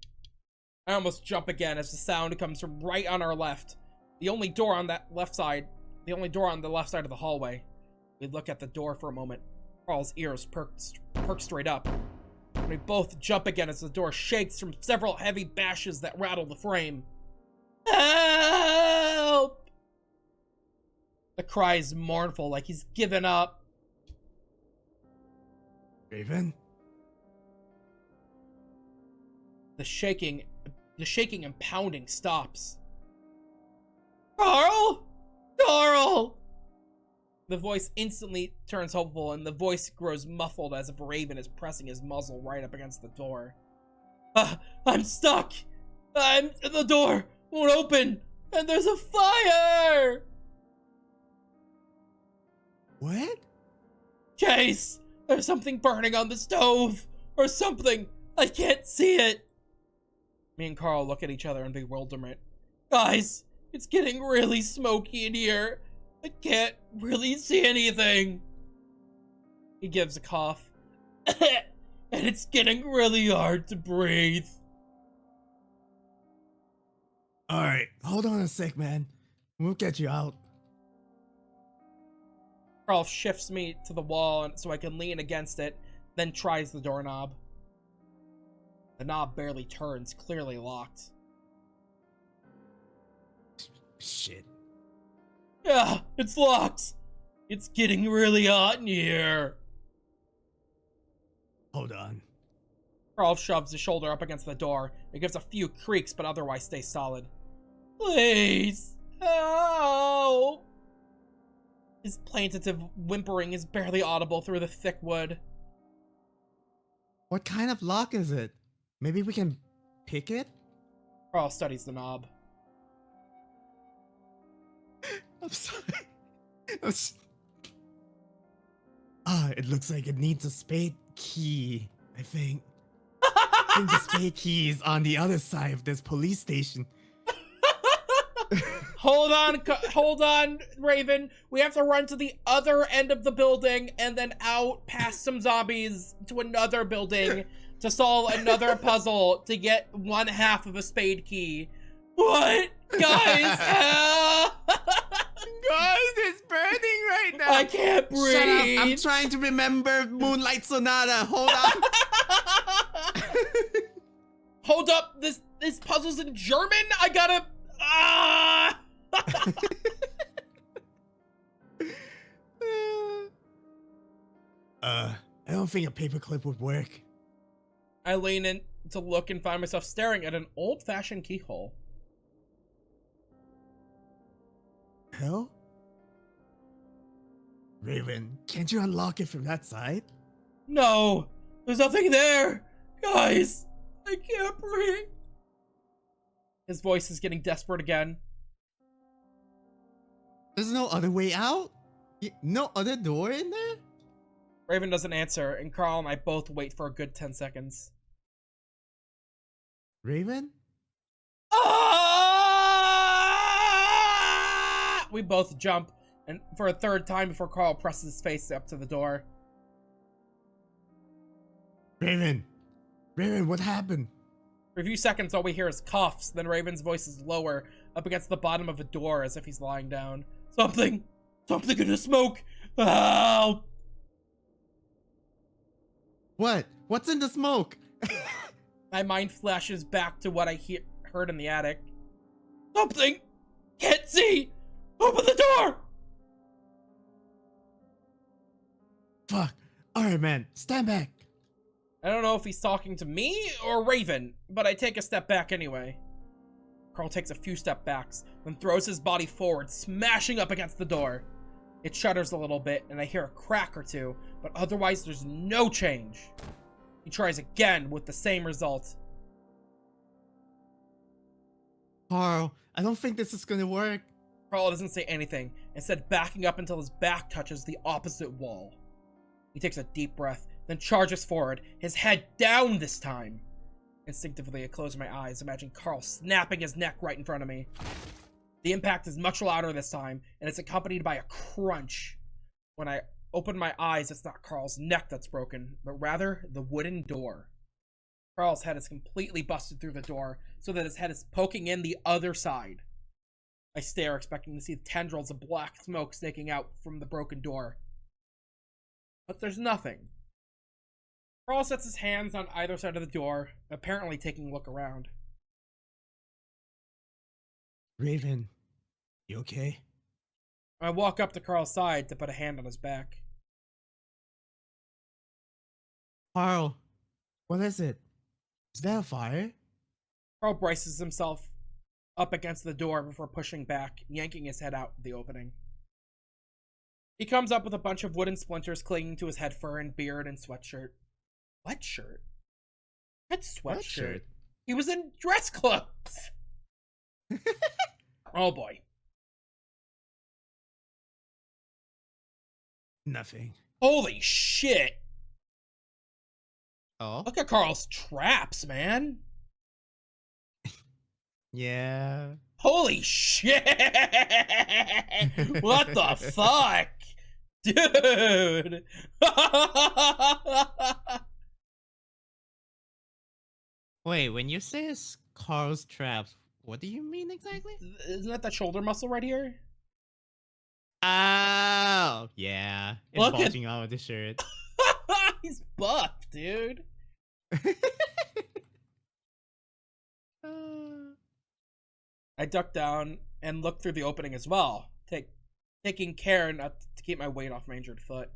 I almost jump again as the sound comes from right on our left. The only door on the left side of the hallway. We look at the door for a moment. Carl's ears perk straight up. We both jump again as the door shakes from several heavy bashes that rattle the frame. Help! The cry is mournful, like he's given up. Raven? The shaking and pounding stops. Carl! Carl! The voice instantly turns hopeful, and the voice grows muffled as if Raven is pressing his muzzle right up against the door. I'm stuck! The door won't open, and there's a fire! What? Chase! There's something burning on the stove! Or something! I can't see it! Me and Carl look at each other in bewilderment. Guys, it's getting really smoky in here. I can't really see anything. He gives a cough. And it's getting really hard to breathe. Alright, hold on a sec, man. We'll get you out. Carl shifts me to the wall so I can lean against it, then tries the doorknob. The knob barely turns, clearly locked. Shit. Yeah, it's locked. It's getting really hot in here. Hold on. Carl shoves his shoulder up against the door. It gives a few creaks, but otherwise stays solid. Please, help! His plaintive whimpering is barely audible through the thick wood. What kind of lock is it? Maybe we can pick it? Carl studies the knob. I'm sorry. It looks like it needs a spade key, I think. I think the spade key is on the other side of this police station. Hold on, Raven. We have to run to the other end of the building and then out past some zombies to another building to solve another puzzle to get one half of a spade key. What? Guys, Guys, it's burning right now. I can't breathe. Shut up. I'm trying to remember Moonlight Sonata. Hold on. Hold up. This puzzle's in German. I gotta. I don't think a paperclip would work. I lean in to look and find myself staring at an old-fashioned keyhole. Hell? Raven, can't you unlock it from that side? No, there's nothing there. Guys, I can't breathe. His voice is getting desperate again. There's no other way out? No other door in there? Raven doesn't answer, and Carl and I both wait for a good 10 seconds. Raven? Ah! We both jump, and for a third time before Carl presses his face up to the door. Raven! Raven, what happened? For a few seconds, all we hear is coughs, then Raven's voice is lower, up against the bottom of a door as if he's lying down. Something in the smoke! Help! What? What's in the smoke? My mind flashes back to what I heard in the attic. Something! Can't see! Open the door! Fuck. Alright, man. Stand back. I don't know if he's talking to me or Raven, but I take a step back anyway. Carl takes a few step backs, then throws his body forward, smashing up against the door. It shudders a little bit, and I hear a crack or two, but otherwise there's no change. He tries again with the same result. Carl, I don't think this is gonna work. Carl doesn't say anything, instead backing up until his back touches the opposite wall. He takes a deep breath, then charges forward, his head down this time. Instinctively, I close my eyes, imagine Carl snapping his neck right in front of me. The impact is much louder this time, and it's accompanied by a crunch. When I open my eyes, it's not Carl's neck that's broken, but rather the wooden door. Carl's head is completely busted through the door, so that his head is poking in the other side. I stare, expecting to see tendrils of black smoke snaking out from the broken door. But there's nothing. Carl sets his hands on either side of the door, apparently taking a look around. Raven, you okay? I walk up to Carl's side to put a hand on his back. Carl, what is it? Is that a fire? Carl braces himself up against the door before pushing back, yanking his head out the opening. He comes up with a bunch of wooden splinters clinging to his head fur and beard and sweatshirt. What shirt? What sweatshirt? He was in dress clothes! Oh boy. Nothing. Holy shit! Oh? Look at Carl's traps, man! Yeah. Holy shit! What the fuck? Dude! Wait, when you say it's Carl's traps, what do you mean exactly? Isn't that shoulder muscle right here? Oh, yeah. It's Look at- bulging out of the shirt. He's buff, dude. I duck down and look through the opening as well, taking care not to keep my weight off my injured foot.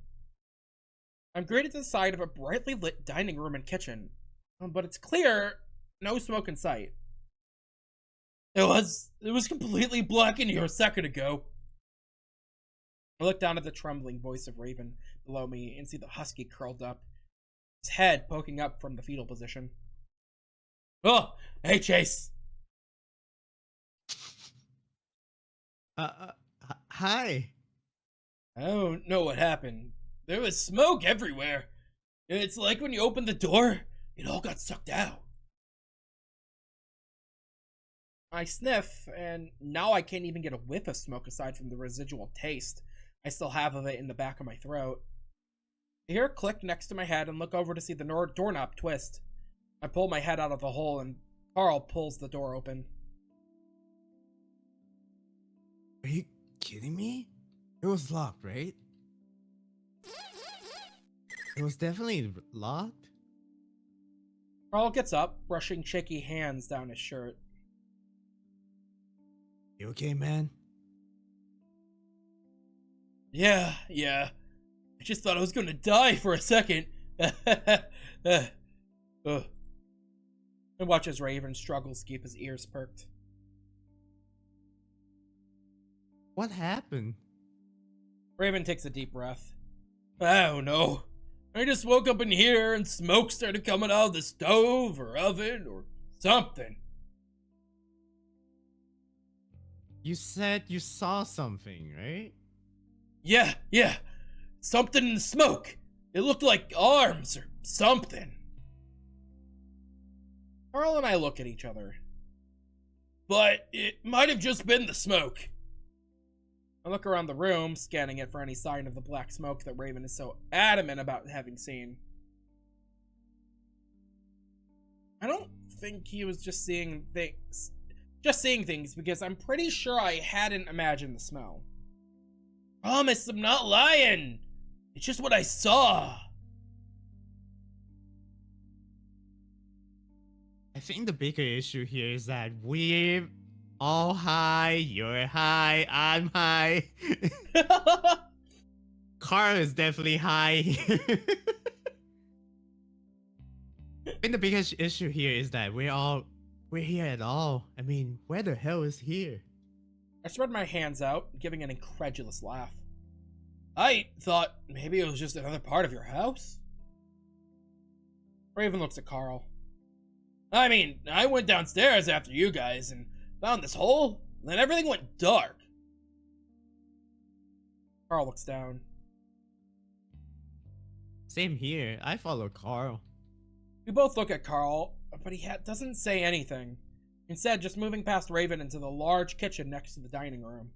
I'm greeted to the side of a brightly lit dining room and kitchen, but it's clear no smoke in sight. It was completely black in here a second ago. I look down at the trembling voice of Raven below me and see the husky curled up, his head poking up from the fetal position. Oh, hey Chase. Hi. I don't know what happened. There was smoke everywhere. It's like when you opened the door, it all got sucked out. I sniff, and now I can't even get a whiff of smoke aside from the residual taste I still have of it in the back of my throat. I hear a click next to my head and look over to see the doorknob twist. I pull my head out of the hole and Carl pulls the door open. Are you kidding me? It was locked, right? It was definitely locked. Carl gets up, brushing shaky hands down his shirt. You okay, man? Yeah. I just thought I was gonna die for a second. And watches Raven struggles to keep his ears perked. What happened? Raven takes a deep breath. I don't know. I just woke up in here and smoke started coming out of the stove or oven or something. You said you saw something, right? Yeah. Something in the smoke. It looked like arms or something. Carl and I look at each other. But it might have just been the smoke. I look around the room, scanning it for any sign of the black smoke that Raven is so adamant about having seen. I don't think he was just seeing things because I'm pretty sure I hadn't imagined the smell. Promise, I'm not lying. It's just what I saw. I think the bigger issue here is that we're all high, you're high, I'm high. Carl is definitely high. I think the biggest issue here is that we're here at all. I mean, where the hell is here? I spread my hands out, giving an incredulous laugh. I thought maybe it was just another part of your house. Raven looks at Carl. I mean, I went downstairs after you guys and found this hole, then everything went dark. Carl looks down. Same here. I follow Carl. We both look at Carl, but he doesn't say anything. Instead, just moving past Raven into the large kitchen next to the dining room.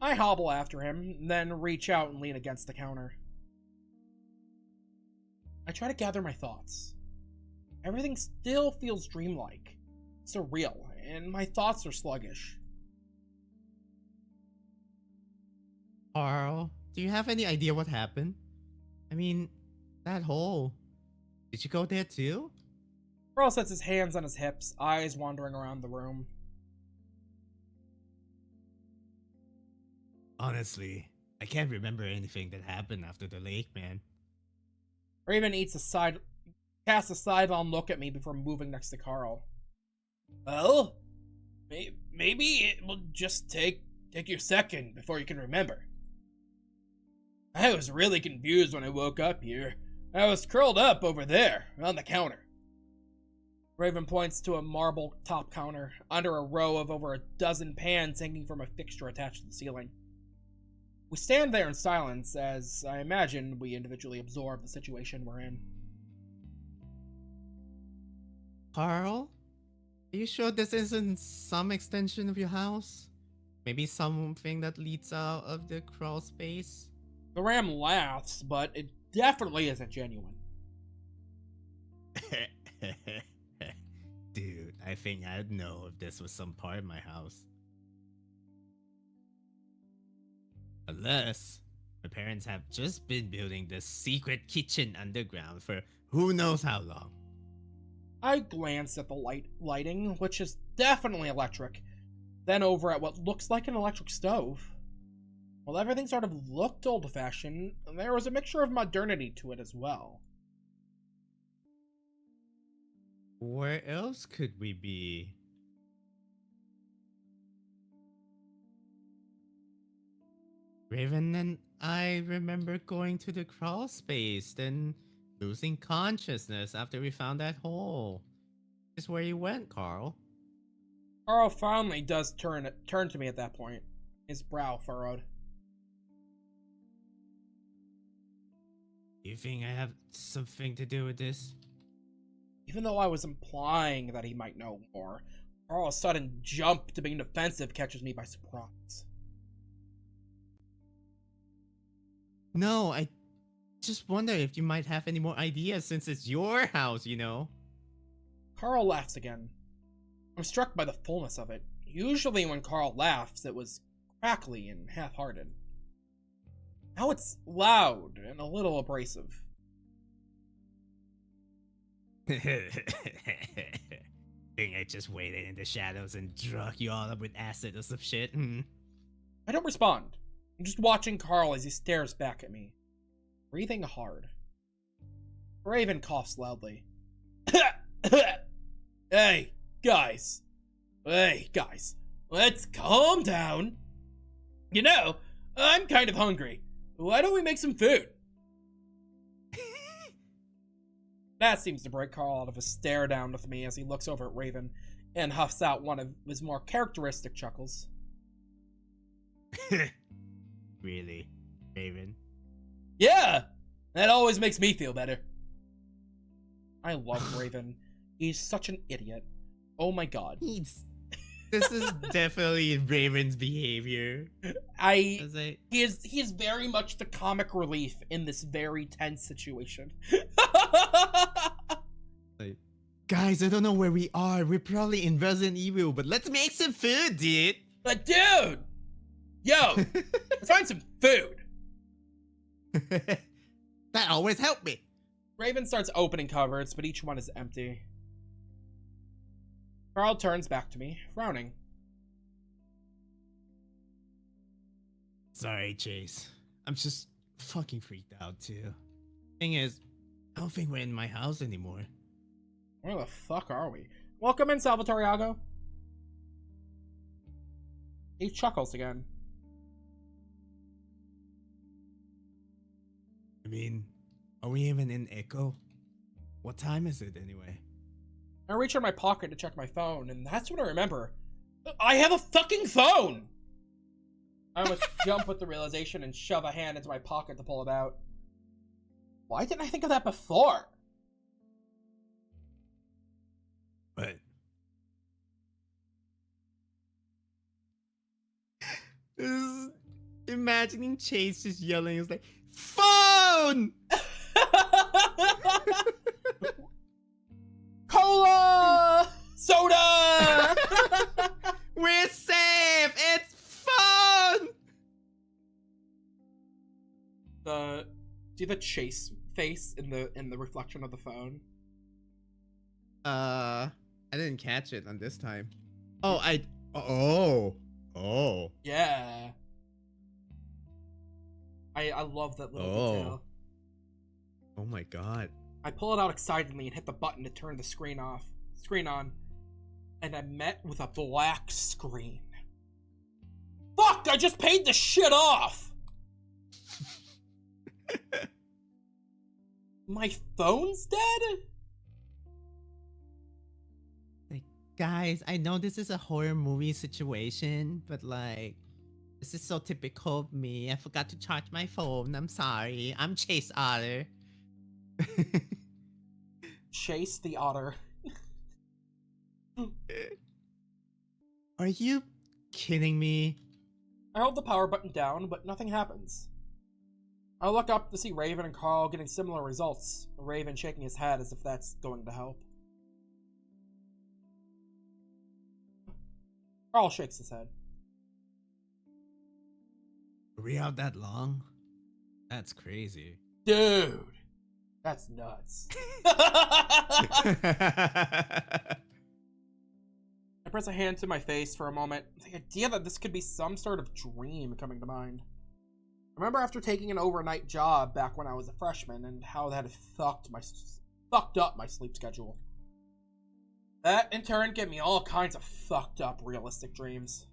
I hobble after him, then reach out and lean against the counter. I try to gather my thoughts. Everything still feels dreamlike, surreal, and my thoughts are sluggish. Carl, do you have any idea what happened? I mean, that hole. Did you go there too? Carl sets his hands on his hips, eyes wandering around the room. Honestly, I can't remember anything that happened after the lake, man. Raven casts a sidelong look at me before moving next to Carl. Well, maybe it will just take you a second before you can remember. I was really confused when I woke up here. I was curled up over there, on the counter. Raven points to a marble top counter, under a row of over a dozen pans hanging from a fixture attached to the ceiling. We stand there in silence as, I imagine, we individually absorb the situation we're in. Carl? Are you sure this isn't some extension of your house? Maybe something that leads out of the crawl space? The ram laughs, but it definitely isn't genuine. Dude, I think I'd know if this was some part of my house. Unless my parents have just been building this secret kitchen underground for who knows how long. I glance at the lighting, which is definitely electric, then over at what looks like an electric stove. While everything sort of looked old-fashioned, there was a mixture of modernity to it as well. Where else could we be? Raven and I remember going to the crawl space, then losing consciousness after we found that hole. Is where you went, Carl. Carl finally does turn to me at that point, his brow furrowed. You think I have something to do with this? Even though I was implying that he might know more, Carl's sudden jump to being defensive catches me by surprise. No, I just wonder if you might have any more ideas since it's your house, you know? Carl laughs again. I'm struck by the fullness of it. Usually when Carl laughs, it was crackly and half-hearted. Now it's loud and a little abrasive. Think I just waited in the shadows and drug you all up with acid or some shit? I don't respond. I'm just watching Carl as he stares back at me, breathing hard. Raven coughs loudly. Hey, guys. Let's calm down. You know, I'm kind of hungry. Why don't we make some food? That seems to break Carl out of his stare down with me as he looks over at Raven and huffs out one of his more characteristic chuckles. Really, Raven? Yeah! That always makes me feel better. I love Raven. He's such an idiot. Oh my god. This is definitely Raven's behavior. He is very much the comic relief in this very tense situation. Like, guys, I don't know where we are. We're probably in Resident Evil, but let's make some food, dude. But dude! Yo! Let's find some food! That always helped me. Raven starts opening cupboards, but each one is empty. Carl turns back to me, frowning. Sorry, Chase. I'm just fucking freaked out, too. Thing is, I don't think we're in my house anymore. Where the fuck are we? Welcome in, Salvatore Iago. He chuckles again. I mean, are we even in Echo? What time is it anyway? I reach in my pocket to check my phone, and that's when I remember. I have a fucking phone! I almost jump with the realization and shove a hand into my pocket to pull it out. Why didn't I think of that before? What? Imagining Chase just yelling is like, phone! Cola! Soda! We're safe! It's phone! Do you have a Chase face in the reflection of the phone? I didn't catch it on this time. Oh. Yeah. I love that little detail. Oh my god. I pull it out excitedly and hit the button to turn the screen on, and I'm met with a black screen. Fuck! I just paid the shit off! My phone's dead? Like, guys, I know this is a horror movie situation, but like, this is so typical of me. I forgot to charge my phone. I'm sorry. I'm Chase Otter. Chase the Otter. Are you kidding me? I hold the power button down, but nothing happens. I look up to see Raven and Carl getting similar results, Raven shaking his head as if that's going to help. Carl shakes his head. Are we out that long? That's crazy. Dude, that's nuts. I press a hand to my face for a moment, the idea that this could be some sort of dream coming to mind. I remember after taking an overnight job back when I was a freshman and how that had fucked up my sleep schedule. That, in turn, gave me all kinds of fucked up realistic dreams.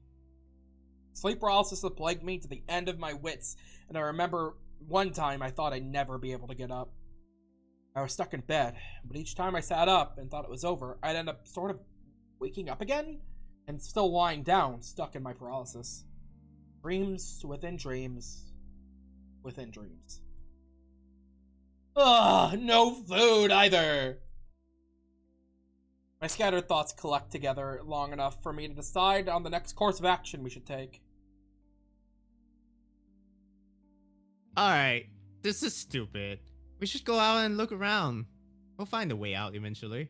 Sleep paralysis had plagued me to the end of my wits, and I remember one time I thought I'd never be able to get up. I was stuck in bed, but each time I sat up and thought it was over, I'd end up sort of waking up again, and still lying down, stuck in my paralysis. Dreams within dreams within dreams. Ugh, no food either! My scattered thoughts collect together long enough for me to decide on the next course of action we should take. Alright, this is stupid. We should go out and look around. We'll find a way out eventually.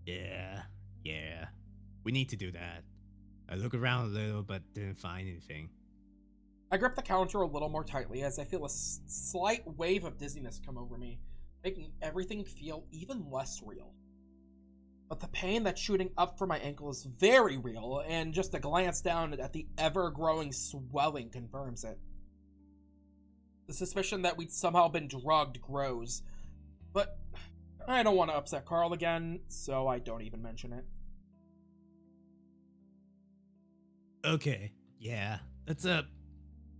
Yeah. We need to do that. I look around a little but didn't find anything. I grip the counter a little more tightly as I feel a slight wave of dizziness come over me, making everything feel even less real. But the pain that's shooting up from my ankle is very real, and just a glance down at the ever-growing swelling confirms it. The suspicion that we'd somehow been drugged grows, but I don't want to upset Carl again, so I don't even mention it. Okay, yeah. Let's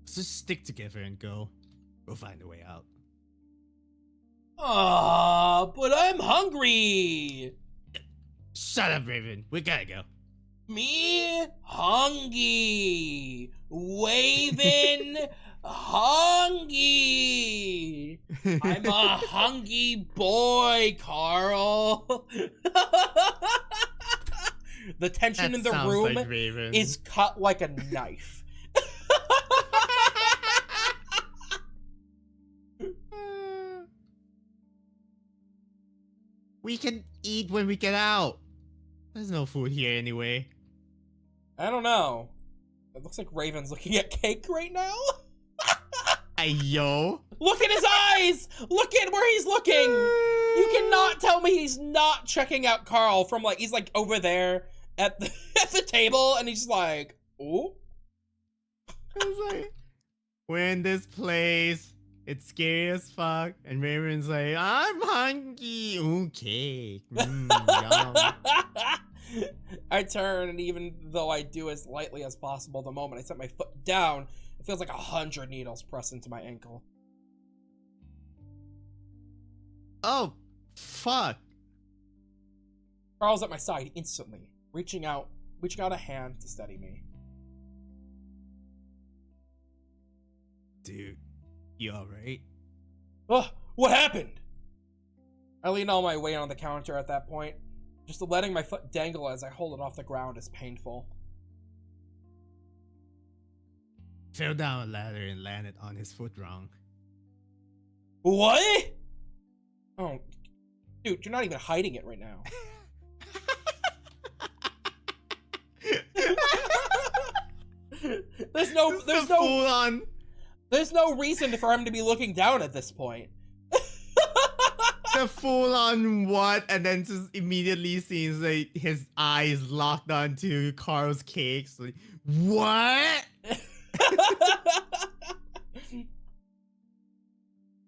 just stick together and go. We'll find a way out. But I'm hungry! Shut up, Raven. We gotta go. Me hungry, waving hungry. I'm a hungry boy, Carl. The tension in the room like Raven. is cut like a knife. We can eat when we get out. There's no food here anyway. I don't know. It looks like Raven's looking at cake right now. Ayo. Look at his eyes! Look at where he's looking! You cannot tell me he's not checking out Carl from like, he's like over there at the, at the table and he's like, ooh. It's like, we're in this place. It's scary as fuck. And Raven's like, I'm hungry. Okay. Yum. I turn, and even though I do as lightly as possible the moment I set my foot down, it feels like 100 needles press into my ankle. Oh, fuck. Carl's at my side instantly, reaching out a hand to steady me. Dude, you alright? Ugh, what happened? I lean all my weight on the counter at that point. Just letting my foot dangle as I hold it off the ground is painful. Fell down a ladder and landed on his foot wrong. What? Oh, dude, you're not even hiding it right now. There's no reason for him to be looking down at this point. The full on what? And then just immediately sees like his eyes locked onto Carl's cakes. Like, what?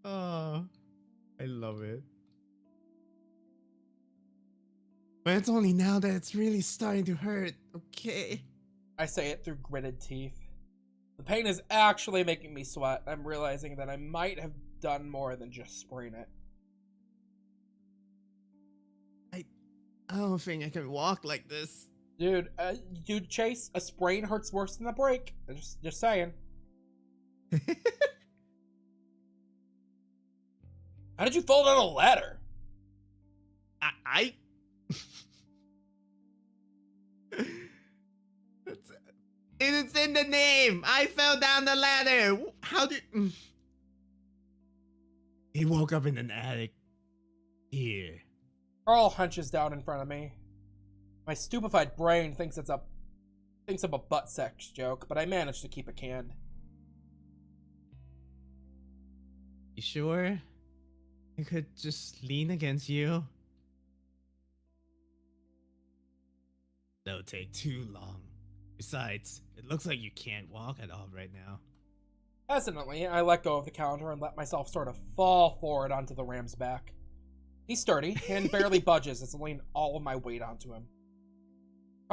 Oh, I love it. But it's only now that it's really starting to hurt, okay? I say it through gritted teeth. The pain is actually making me sweat. I'm realizing that I might have done more than just sprain it. I don't think I can walk like this. Dude, Chase, a sprain hurts worse than a break. Just saying. How did you fall down a ladder? It's in the name. I fell down the ladder. How did... He woke up in an attic. Here. Carl hunches down in front of me. My stupefied brain thinks I'm a butt sex joke, but I managed to keep it canned. You sure? I could just lean against you. That would take too long. Besides, it looks like you can't walk at all right now. Hesitantly, I let go of the counter and let myself sort of fall forward onto the ram's back. He's sturdy and barely budges as I lean all of my weight onto him.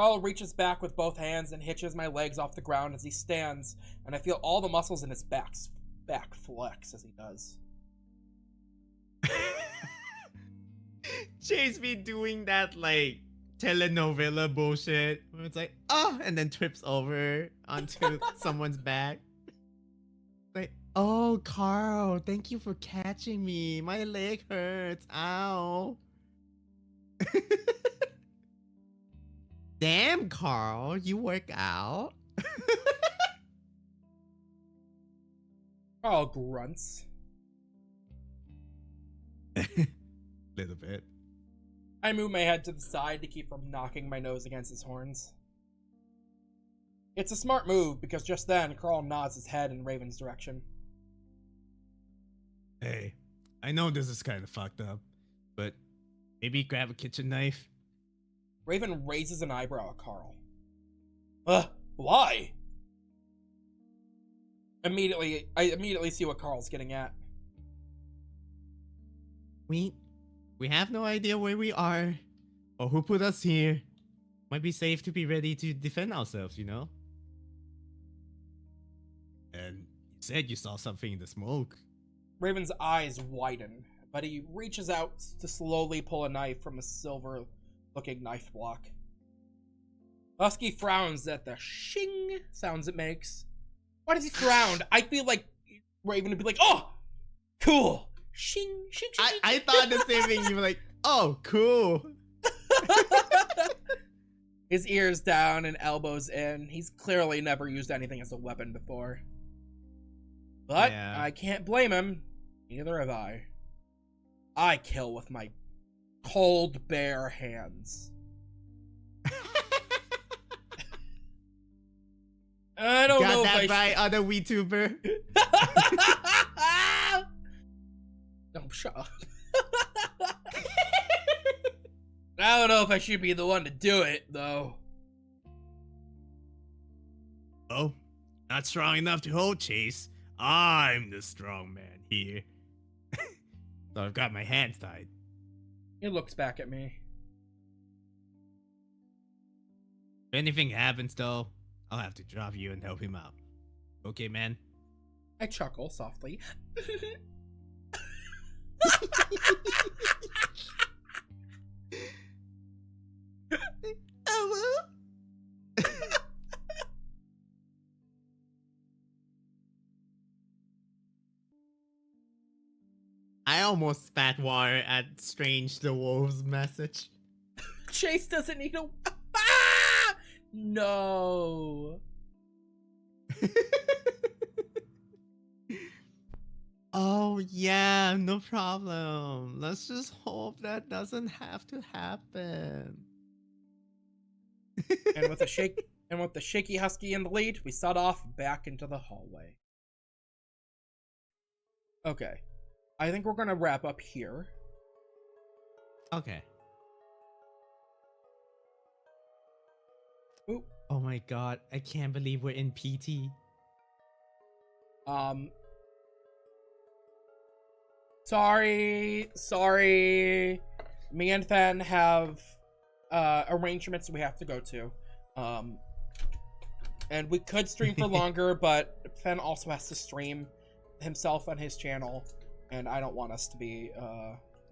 Carl reaches back with both hands and hitches my legs off the ground as he stands, and I feel all the muscles in his back flex as he does. Chase be doing that like telenovela bullshit where it's like, oh, and then trips over onto someone's back. Like, oh, Carl, thank you for catching me. My leg hurts. Ow. Damn, Carl, you work out. Carl grunts. Little bit. I move my head to the side to keep from knocking my nose against his horns. It's a smart move because just then, Carl nods his head in Raven's direction. Hey, I know this is kind of fucked up, but maybe grab a kitchen knife. Raven raises an eyebrow at Carl. Why? I immediately see what Carl's getting at. We have no idea where we are or who put us here. Might be safe to be ready to defend ourselves, you know? And you said you saw something in the smoke. Raven's eyes widen, but he reaches out to slowly pull a knife from a silver-looking knife block. Husky frowns at the shing sounds it makes. Why does he frown? I feel like Raven would be like, oh, cool. Shing, shing, shing. I thought the same thing. You were like, oh, cool. His ears down and elbows in. He's clearly never used anything as a weapon before. But Yeah. I can't blame him. Neither have I. I kill with my cold, bare hands. I don't know Got if that right, other VTuber. No, shut up. I don't know if I should be the one to do it, though. Oh, not strong enough to hold Chase. I'm the strong man here. So I've got my hands tied. He looks back at me. If anything happens, though, I'll have to drop you and help him out. Okay, man? I chuckle softly. I almost spat water at Strange the Wolf's message. Chase doesn't need a... Ah! No. Oh, yeah, no problem. Let's just hope that doesn't have to happen. And with the shaky husky in the lead, we set off back into the hallway. Okay. I think we're gonna wrap up here. Okay. Ooh. Oh my god, I can't believe we're in PT. Sorry. Me and Fen have arrangements we have to go to. And we could stream for longer, but Fen also has to stream himself on his channel, and I don't want us to be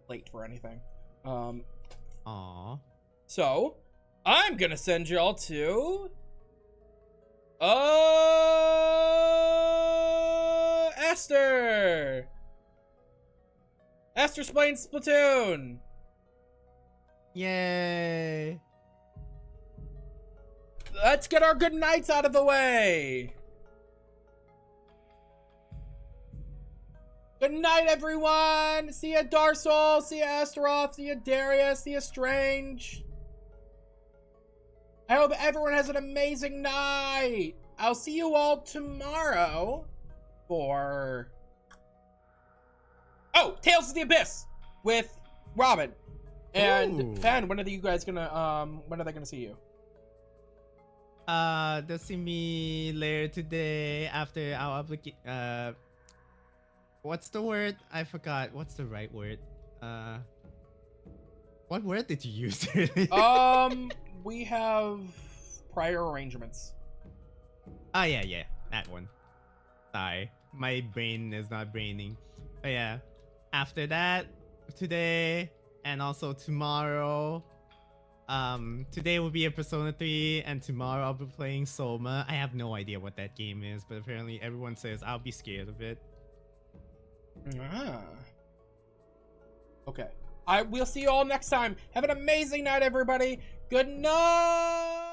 late for anything. Aww. So, I'm gonna send y'all to Esther! Esther's playing Splatoon! Yay! Let's get our good nights out of the way! Good night, everyone! See ya, Darsol! See ya, Astaroth! See ya, Darius! See ya, Strange! I hope everyone has an amazing night! I'll see you all tomorrow for... Oh! Tales of the Abyss! With Robin. And Ooh. Fen, when are you guys gonna, when are they gonna see you? They'll see me later today after our application. What's the word? I forgot. What's the right word? What word did you use? We have prior arrangements. Oh yeah, that one. Sorry, my brain is not braining. But yeah, after that, today and also tomorrow. Today will be a Persona 3, and tomorrow I'll be playing Soma. I have no idea what that game is, but apparently everyone says I'll be scared of it. Ah. Okay. We'll see you all next time. Have an amazing night, everybody. Good night.